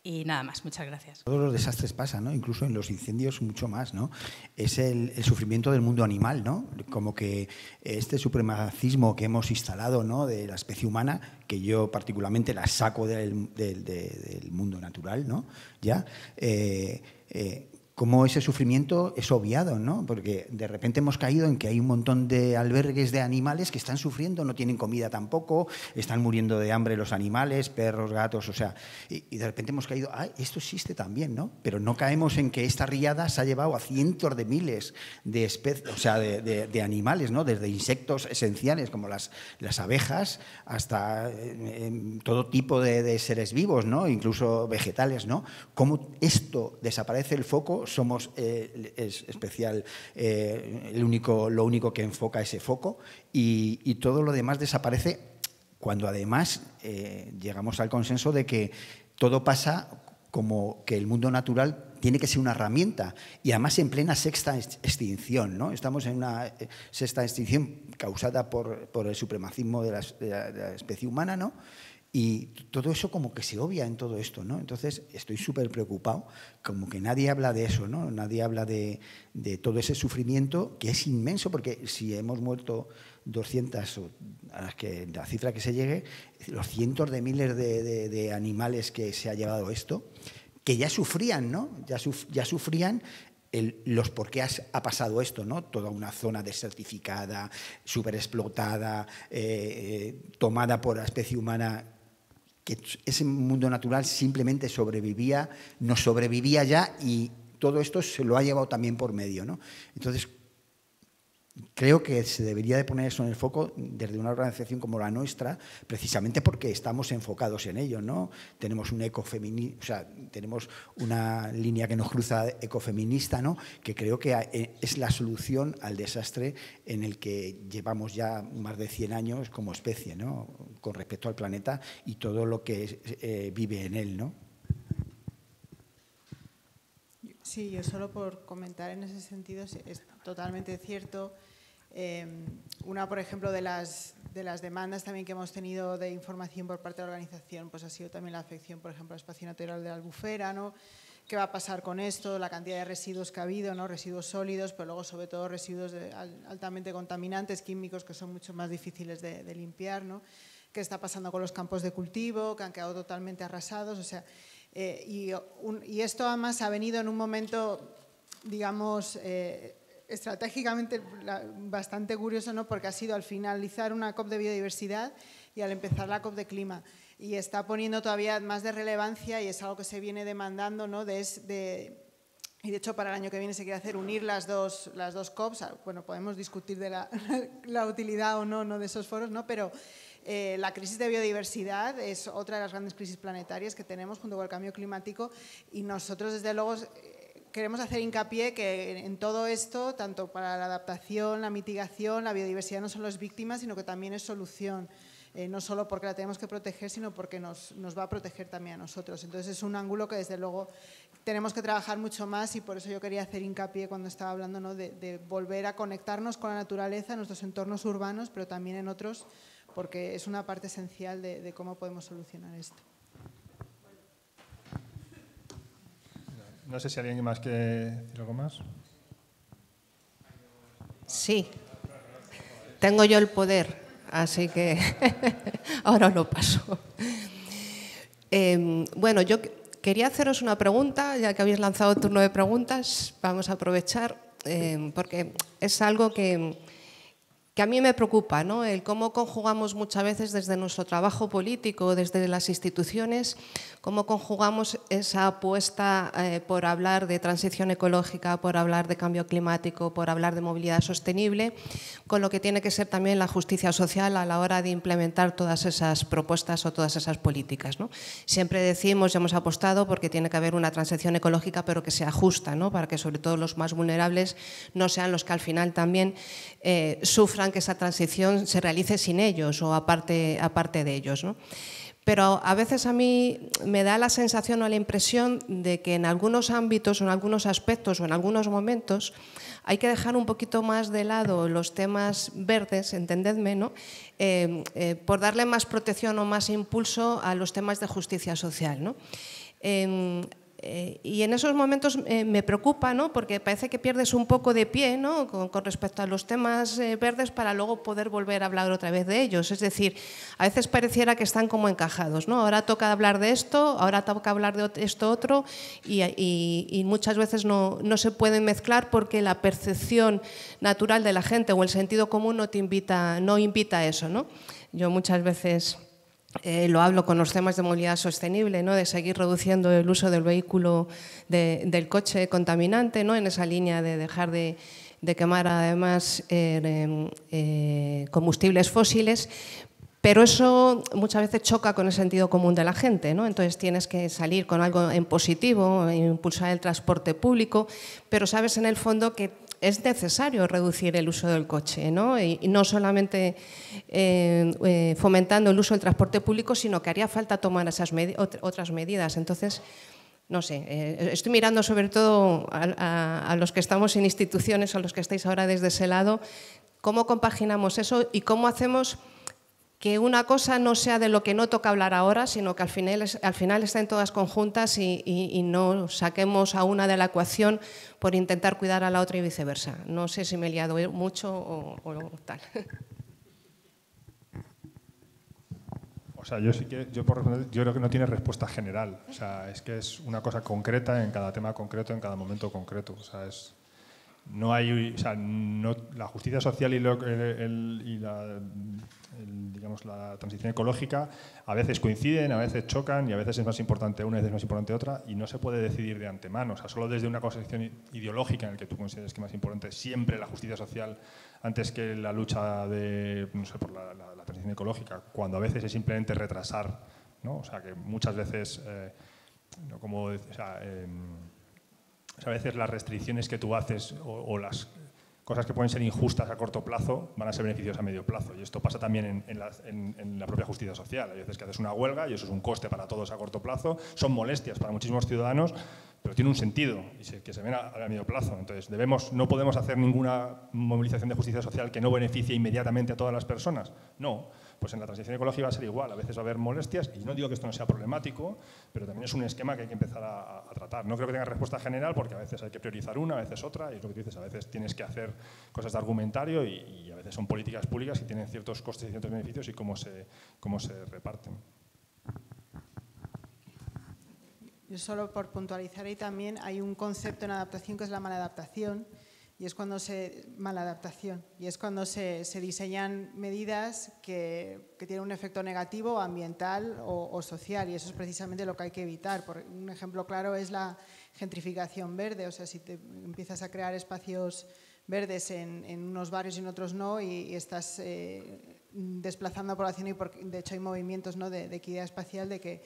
Y nada más, muchas gracias. Todos los desastres pasan, ¿no? Incluso en los incendios mucho más, ¿no? Es el sufrimiento del mundo animal, ¿no? Como que este supremacismo que hemos instalado, ¿no?, de la especie humana, que yo particularmente la saco del mundo natural, ¿no? Ya, cómo ese sufrimiento es obviado, ¿no? Porque de repente hemos caído en que hay un montón de albergues de animales que están sufriendo, no tienen comida tampoco, están muriendo de hambre los animales, perros, gatos, o sea, y de repente hemos caído, esto existe también, ¿no? Pero no caemos en que esta riada se ha llevado a cientos de miles de especies, o sea, de animales, ¿no? Desde insectos esenciales como las abejas hasta todo tipo de seres vivos, ¿no? Incluso vegetales, ¿no? Cómo esto desaparece el foco, somos especial, lo único que enfoca ese foco, y todo lo demás desaparece cuando además llegamos al consenso de que todo pasa como que el mundo natural tiene que ser una herramienta, y además en plena sexta extinción, ¿no? Estamos en una sexta extinción causada por el supremacismo de la especie humana, ¿no? Y todo eso como que se obvia en todo esto, ¿no? Entonces estoy súper preocupado, como que nadie habla de eso, ¿no? Nadie habla de todo ese sufrimiento que es inmenso, porque si hemos muerto 200, la cifra que se llegue, los cientos de miles de animales que se ha llevado esto, que ya sufrían, ¿no? Ya sufrían los por qué ha pasado esto, ¿no? Toda una zona desertificada, súper explotada, tomada por la especie humana, que ese mundo natural simplemente nos sobrevivía ya, y todo esto se lo ha llevado también por medio, ¿no? Entonces, creo que se debería de poner eso en el foco desde una organización como la nuestra, precisamente porque estamos enfocados en ello, ¿no? Tenemos tenemos una línea que nos cruza ecofeminista, ¿no? Que creo que es la solución al desastre en el que llevamos ya más de 100 años como especie, ¿no? Con respecto al planeta y todo lo que vive en él, ¿no? Sí, yo solo por comentar en ese sentido, es totalmente cierto. Una, por ejemplo, de las demandas también que hemos tenido de información por parte de la organización, pues ha sido también la afección, por ejemplo, al espacio natural de la Albufera, ¿no? ¿Qué va a pasar con esto? La cantidad de residuos que ha habido, ¿no? Residuos sólidos, pero luego sobre todo residuos altamente contaminantes, químicos, que son mucho más difíciles de limpiar, ¿no? ¿Qué está pasando con los campos de cultivo, que han quedado totalmente arrasados? O sea, y esto además ha venido en un momento, digamos, estratégicamente bastante curioso, ¿no? Porque ha sido al finalizar una COP de biodiversidad y al empezar la COP de clima, y está poniendo todavía más de relevancia, y es algo que se viene demandando, ¿no? Y de hecho para el año que viene se quiere hacer unir las dos COPs. Bueno, podemos discutir de la utilidad o no de esos foros, ¿no? Pero la crisis de biodiversidad es otra de las grandes crisis planetarias que tenemos junto con el cambio climático, y nosotros desde luego queremos hacer hincapié que en todo esto, tanto para la adaptación, la mitigación, la biodiversidad no solo es víctima, sino que también es solución. No solo porque la tenemos que proteger, sino porque nos va a proteger también a nosotros. Entonces es un ángulo que desde luego tenemos que trabajar mucho más, y por eso yo quería hacer hincapié cuando estaba hablando, ¿no? de volver a conectarnos con la naturaleza en nuestros entornos urbanos, pero también en otros, porque es una parte esencial de cómo podemos solucionar esto. No sé si alguien más quiere decir algo más. Sí, tengo yo el poder, así que ahora lo paso. Bueno, yo quería haceros una pregunta, ya que habéis lanzado el turno de preguntas. Vamos a aprovechar, porque es algo que a mí me preocupa, ¿no? El cómo conjugamos muchas veces desde nuestro trabajo político, desde las instituciones, cómo conjugamos esa apuesta por hablar de transición ecológica, por hablar de cambio climático, por hablar de movilidad sostenible, con lo que tiene que ser también la justicia social a la hora de implementar todas esas propuestas o todas esas políticas, ¿no? Siempre decimos y hemos apostado porque tiene que haber una transición ecológica, pero que sea justa, ¿no? Para que sobre todo los más vulnerables no sean los que al final también sufran que esa transición se realice sin ellos o aparte de ellos, ¿no? Pero a veces a mí me da la sensación o la impresión de que en algunos ámbitos o en algunos aspectos o en algunos momentos hay que dejar un poquito más de lado los temas verdes, entendedme, ¿no? Por darle más protección o más impulso a los temas de justicia social, ¿no? Y en esos momentos me preocupa, ¿no? Porque parece que pierdes un poco de pie, ¿no? con respecto a los temas verdes para luego poder volver a hablar otra vez de ellos. Es decir, a veces pareciera que están como encajados, ¿no? Ahora toca hablar de esto, ahora toca hablar de esto otro y muchas veces no se pueden mezclar porque la percepción natural de la gente o el sentido común no invita a eso, ¿no? Yo muchas veces lo hablo con los temas de movilidad sostenible, ¿no? De seguir reduciendo el uso del vehículo, del coche contaminante, ¿no? En esa línea de dejar de quemar además combustibles fósiles, pero eso muchas veces choca con el sentido común de la gente, ¿no? Entonces tienes que salir con algo en positivo, impulsar el transporte público, pero sabes en el fondo que es necesario reducir el uso del coche, ¿no? Y no solamente fomentando el uso del transporte público, sino que haría falta tomar esas otras medidas. Entonces, no sé, estoy mirando sobre todo a los que estamos en instituciones, a los que estáis ahora desde ese lado, cómo compaginamos eso y cómo hacemos que una cosa no sea de lo que no toca hablar ahora, sino que al final estén todas conjuntas y no saquemos a una de la ecuación por intentar cuidar a la otra y viceversa. No sé si me he liado mucho o tal. O sea, yo por responder, yo creo que no tiene respuesta general. O sea, es que es una cosa concreta en cada tema concreto, en cada momento concreto. O sea, no hay, o sea, la justicia social y digamos, la transición ecológica a veces coinciden, a veces chocan y a veces es más importante una, a veces es más importante otra y no se puede decidir de antemano. O sea, solo desde una concepción ideológica en la que tú consideres que es más importante siempre la justicia social antes que la lucha por la transición ecológica, cuando a veces es simplemente retrasar, ¿no? O sea, que muchas veces, a veces las restricciones que tú haces o las cosas que pueden ser injustas a corto plazo van a ser beneficiosas a medio plazo. Y esto pasa también en la propia justicia social. Hay veces que haces una huelga y eso es un coste para todos a corto plazo. Son molestias para muchísimos ciudadanos, pero tiene un sentido y que se ven a medio plazo. Entonces, no podemos hacer ninguna movilización de justicia social que no beneficie inmediatamente a todas las personas. No. Pues en la transición ecológica va a ser igual, a veces va a haber molestias y no digo que esto no sea problemático, pero también es un esquema que hay que empezar a tratar. No creo que tenga respuesta general porque a veces hay que priorizar una, a veces otra y es lo que tú dices, a veces tienes que hacer cosas de argumentario y a veces son políticas públicas que tienen ciertos costes y ciertos beneficios y cómo se reparten. Yo solo por puntualizar ahí también hay un concepto en adaptación que es la maladaptación. Y es cuando se diseñan medidas que tienen un efecto negativo, ambiental o social, y eso es precisamente lo que hay que evitar. Un ejemplo claro es la gentrificación verde, o sea, si te empiezas a crear espacios verdes en unos barrios y en otros no, y estás desplazando a población, y de hecho hay movimientos, ¿no?, de equidad espacial, de que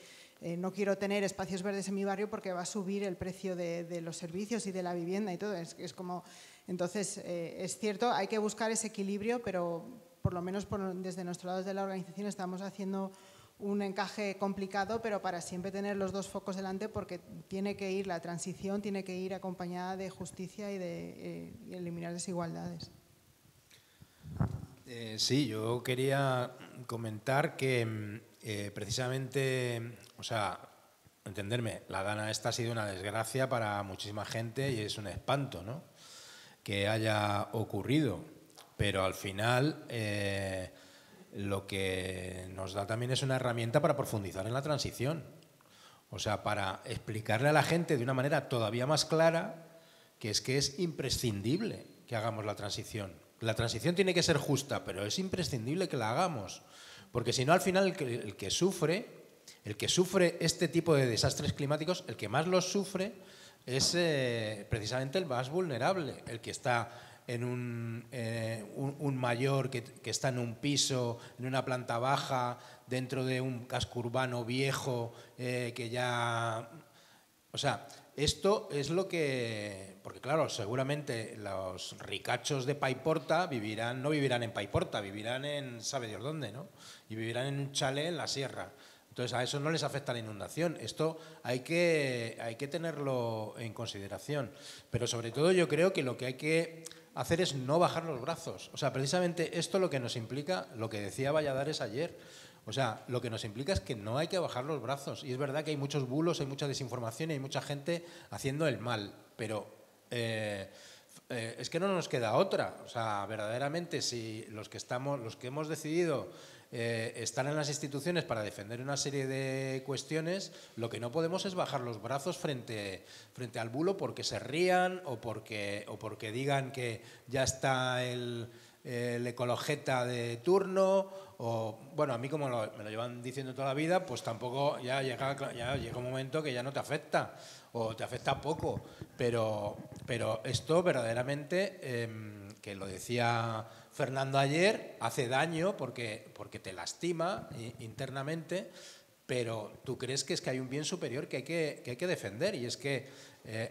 no quiero tener espacios verdes en mi barrio porque va a subir el precio de los servicios y de la vivienda y todo. Es como, entonces, es cierto, hay que buscar ese equilibrio, pero por lo menos desde nuestro lado de la organización estamos haciendo un encaje complicado, pero para siempre tener los dos focos delante, porque la transición tiene que ir acompañada de justicia y de eliminar desigualdades. Sí, yo quería comentar que precisamente, o sea, entenderme, la Dana esta ha sido una desgracia para muchísima gente y es un espanto, ¿no?, que haya ocurrido, pero al final lo que nos da también es una herramienta para profundizar en la transición, o sea, para explicarle a la gente de una manera todavía más clara que es imprescindible que hagamos la transición. La transición tiene que ser justa, pero es imprescindible que la hagamos, porque si no, al final el que sufre este tipo de desastres climáticos, el que más los sufre es precisamente el más vulnerable, el que está en un mayor que está en un piso, en una planta baja, dentro de un casco urbano viejo, que ya... O sea, esto es lo que... Porque claro, seguramente los ricachos de Paiporta no vivirán en Paiporta, vivirán en sabe Dios dónde, ¿no? Y vivirán en un chalet en la sierra. Entonces a eso no les afecta la inundación. Esto hay que tenerlo en consideración. Pero sobre todo yo creo que lo que hay que hacer es no bajar los brazos. O sea, precisamente esto lo que nos implica, lo que decía Valladares ayer. O sea, lo que nos implica es que no hay que bajar los brazos. Y es verdad que hay muchos bulos, hay mucha desinformación y hay mucha gente haciendo el mal. Pero es que no nos queda otra. O sea, verdaderamente, si los que hemos decidido estar en las instituciones para defender una serie de cuestiones, lo que no podemos es bajar los brazos frente al bulo porque se rían o porque digan que ya está el ecologeta de turno. O, bueno, a mí como me lo llevan diciendo toda la vida, pues tampoco ya llega un momento que ya no te afecta o te afecta poco. Pero esto verdaderamente, que lo decía Fernando ayer, hace daño porque te lastima internamente, pero tú crees que es que hay un bien superior que hay que defender, y es que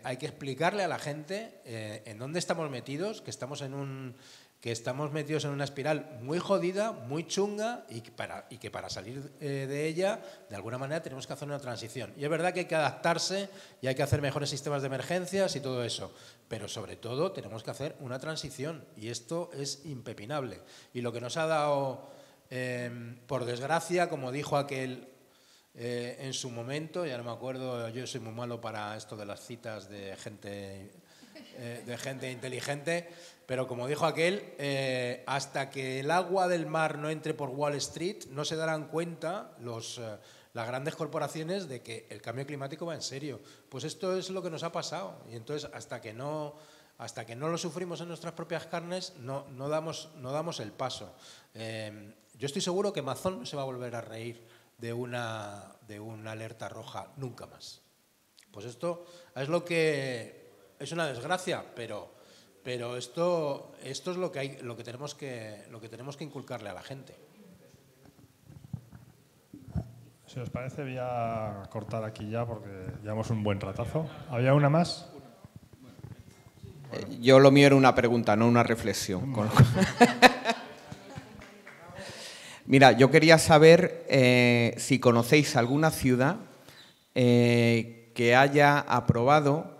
hay que explicarle a la gente en dónde estamos metidos, que estamos metidos en una espiral muy jodida, muy chunga, y que para salir de ella, de alguna manera, tenemos que hacer una transición. Y es verdad que hay que adaptarse y hay que hacer mejores sistemas de emergencias y todo eso, pero sobre todo tenemos que hacer una transición, y esto es impepinable. Y lo que nos ha dado, por desgracia, como dijo aquel en su momento, ya no me acuerdo, yo soy muy malo para esto de las citas de gente inteligente, pero como dijo aquel, hasta que el agua del mar no entre por Wall Street, no se darán cuenta las grandes corporaciones de que el cambio climático va en serio. Pues esto es lo que nos ha pasado, y entonces hasta que no lo sufrimos en nuestras propias carnes, no damos el paso. Yo estoy seguro que Amazon no se va a volver a reír de una alerta roja nunca más. Pues esto es lo que es una desgracia, pero esto es lo que tenemos que inculcarle a la gente. Si os parece, voy a cortar aquí ya porque llevamos un buen ratazo. ¿Había una más? Yo lo mío era una pregunta, no una reflexión. Mira, yo quería saber si conocéis alguna ciudad que haya aprobado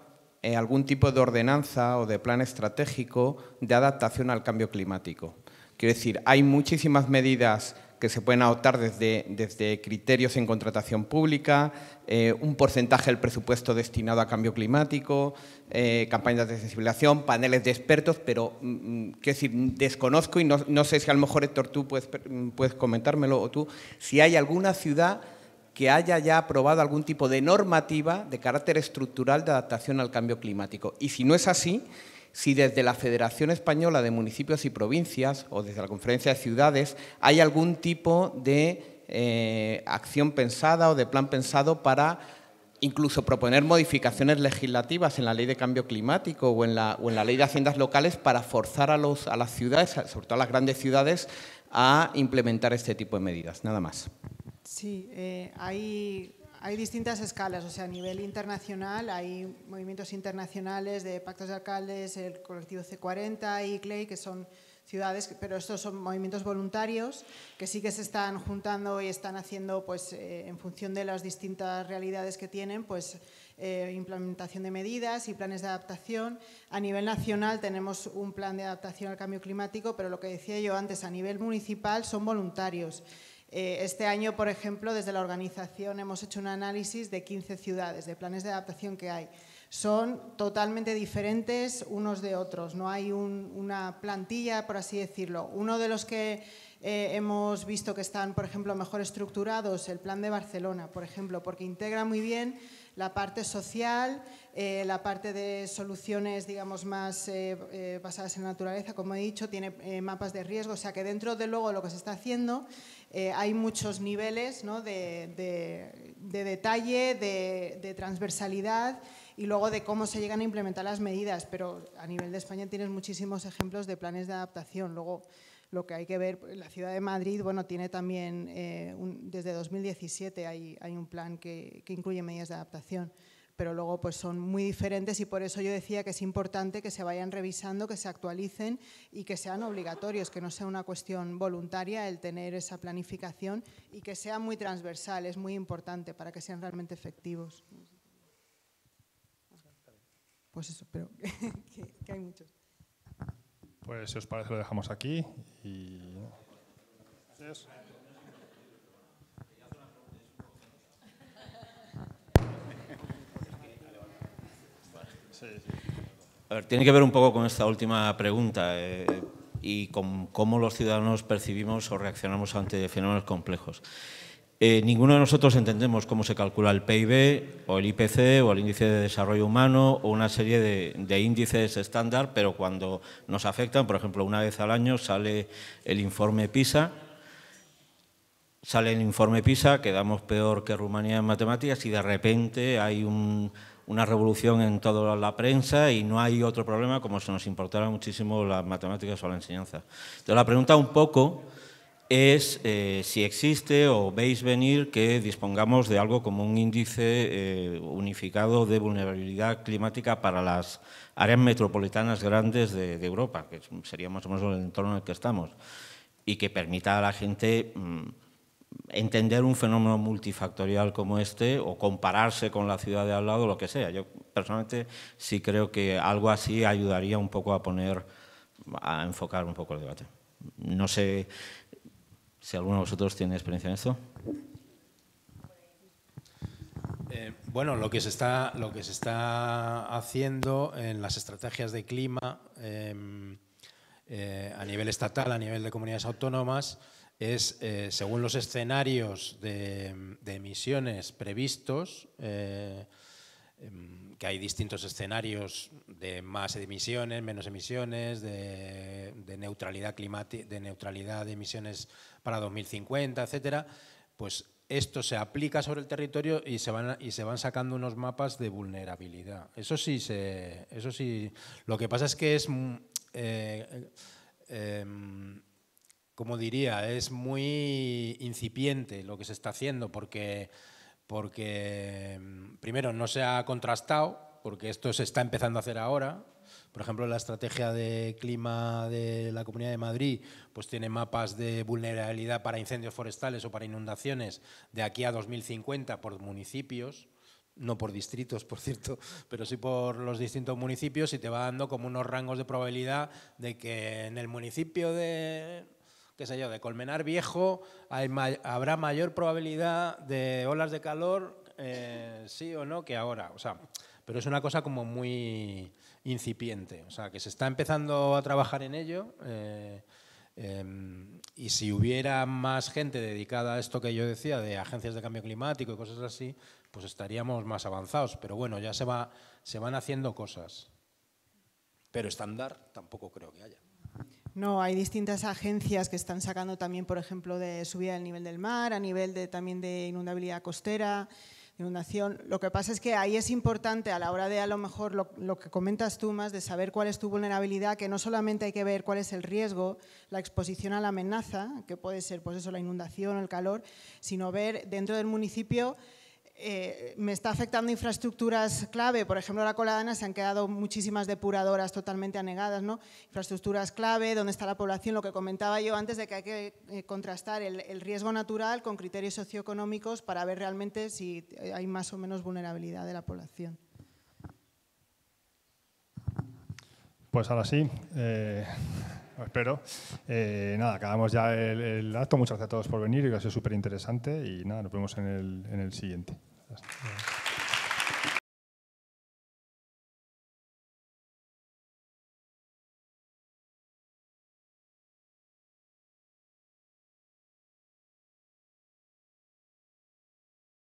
algún tipo de ordenanza o de plan estratégico de adaptación al cambio climático. Quiero decir, hay muchísimas medidas que se pueden adoptar desde criterios en contratación pública, un porcentaje del presupuesto destinado a cambio climático, campañas de sensibilización, paneles de expertos, pero quiero decir, desconozco y no sé si a lo mejor, Héctor, tú puedes comentármelo, o tú, si hay alguna ciudad que haya ya aprobado algún tipo de normativa de carácter estructural de adaptación al cambio climático. Y si no es así, si desde la Federación Española de Municipios y Provincias o desde la Conferencia de Ciudades hay algún tipo de acción pensada o de plan pensado para incluso proponer modificaciones legislativas en la Ley de Cambio Climático o en la Ley de Haciendas Locales para forzar a las ciudades, sobre todo a las grandes ciudades, a implementar este tipo de medidas. Nada más. Sí, hay distintas escalas, o sea, a nivel internacional hay movimientos internacionales de pactos de alcaldes, el colectivo C40 y CLEI, que son ciudades, pero estos son movimientos voluntarios que sí que se están juntando y están haciendo, pues, en función de las distintas realidades que tienen, pues, implementación de medidas y planes de adaptación. A nivel nacional tenemos un plan de adaptación al cambio climático, pero lo que decía yo antes, a nivel municipal son voluntarios. Este año, por ejemplo, desde la organización hemos hecho un análisis de 15 ciudades, de planes de adaptación que hay. Son totalmente diferentes unos de otros, no hay una plantilla, por así decirlo. Uno de los que hemos visto que están, por ejemplo, mejor estructurados, el plan de Barcelona, por ejemplo, porque integra muy bien la parte social, la parte de soluciones, digamos, más basadas en la naturaleza, como he dicho, tiene mapas de riesgo, o sea que dentro de luego lo que se está haciendo hay muchos niveles, ¿no?, de detalle, de transversalidad y luego de cómo se llegan a implementar las medidas, pero a nivel de España tienes muchísimos ejemplos de planes de adaptación. Luego, lo que hay que ver, la ciudad de Madrid, bueno, tiene también, desde 2017 hay un plan que incluye medidas de adaptación, pero luego pues son muy diferentes y por eso yo decía que es importante que se vayan revisando, que se actualicen y que sean obligatorios, que no sea una cuestión voluntaria el tener esa planificación y que sea muy transversal, es muy importante para que sean realmente efectivos. Pues eso, pero que hay muchos. Pues si os parece lo dejamos aquí y... Gracias. A ver, tiene que ver un poco con esta última pregunta y con cómo los ciudadanos percibimos o reaccionamos ante fenómenos complejos. Ninguno de nosotros entendemos cómo se calcula el PIB o el IPC o el índice de desarrollo humano o una serie de índices estándar, pero cuando nos afectan, por ejemplo, una vez al año sale el informe PISA, quedamos peor que Rumanía en matemáticas y de repente hay una revolución en toda la prensa y no hay otro problema como si nos importara muchísimo las matemáticas o la enseñanza. Entonces, la pregunta un poco es si existe o veis venir que dispongamos de algo como un índice unificado de vulnerabilidad climática para las áreas metropolitanas grandes de Europa, que sería más o menos el entorno en el que estamos, y que permita a la gente entender un fenómeno multifactorial como este o compararse con la ciudad de al lado, lo que sea. Yo personalmente sí creo que algo así ayudaría un poco a enfocar un poco el debate. No sé si alguno de vosotros tiene experiencia en esto. Bueno, lo que se está haciendo en las estrategias de clima a nivel estatal, a nivel de comunidades autónomas, es, según los escenarios de emisiones previstos, que hay distintos escenarios de más emisiones, menos emisiones, de neutralidad climática, de neutralidad de emisiones para 2050, etcétera, pues esto se aplica sobre el territorio y se van sacando unos mapas de vulnerabilidad. Eso sí, lo que pasa es que es como diría, es muy incipiente lo que se está haciendo porque primero no se ha contrastado, porque esto se está empezando a hacer ahora. Por ejemplo, la estrategia de clima de la Comunidad de Madrid pues tiene mapas de vulnerabilidad para incendios forestales o para inundaciones de aquí a 2050 por municipios, no por distritos, por cierto, pero sí por los distintos municipios, y te va dando como unos rangos de probabilidad de que en el municipio de, qué sé yo, de Colmenar Viejo habrá mayor probabilidad de olas de calor, sí o no, que ahora. O sea, pero es una cosa como muy incipiente, o sea, que se está empezando a trabajar en ello, y si hubiera más gente dedicada a esto que yo decía, de agencias de cambio climático y cosas así, pues estaríamos más avanzados. Pero bueno, ya se van haciendo cosas. Pero estándar tampoco creo que haya. No, hay distintas agencias que están sacando también, por ejemplo, de subida del nivel del mar, a nivel también de inundabilidad costera, inundación. Lo que pasa es que ahí es importante a la hora de, a lo mejor, lo que comentas tú más, de saber cuál es tu vulnerabilidad, que no solamente hay que ver cuál es el riesgo, la exposición a la amenaza, que puede ser pues eso, la inundación o el calor, sino ver dentro del municipio, me está afectando infraestructuras clave. Por ejemplo, en la Coladana se han quedado muchísimas depuradoras totalmente anegadas, ¿no? Infraestructuras clave, dónde está la población, lo que comentaba yo antes de que hay que contrastar el riesgo natural con criterios socioeconómicos para ver realmente si hay más o menos vulnerabilidad de la población. Pues ahora sí, espero. Nada, acabamos ya el acto. Muchas gracias a todos por venir, y que ha sido súper interesante. Y nada, nos vemos en el siguiente.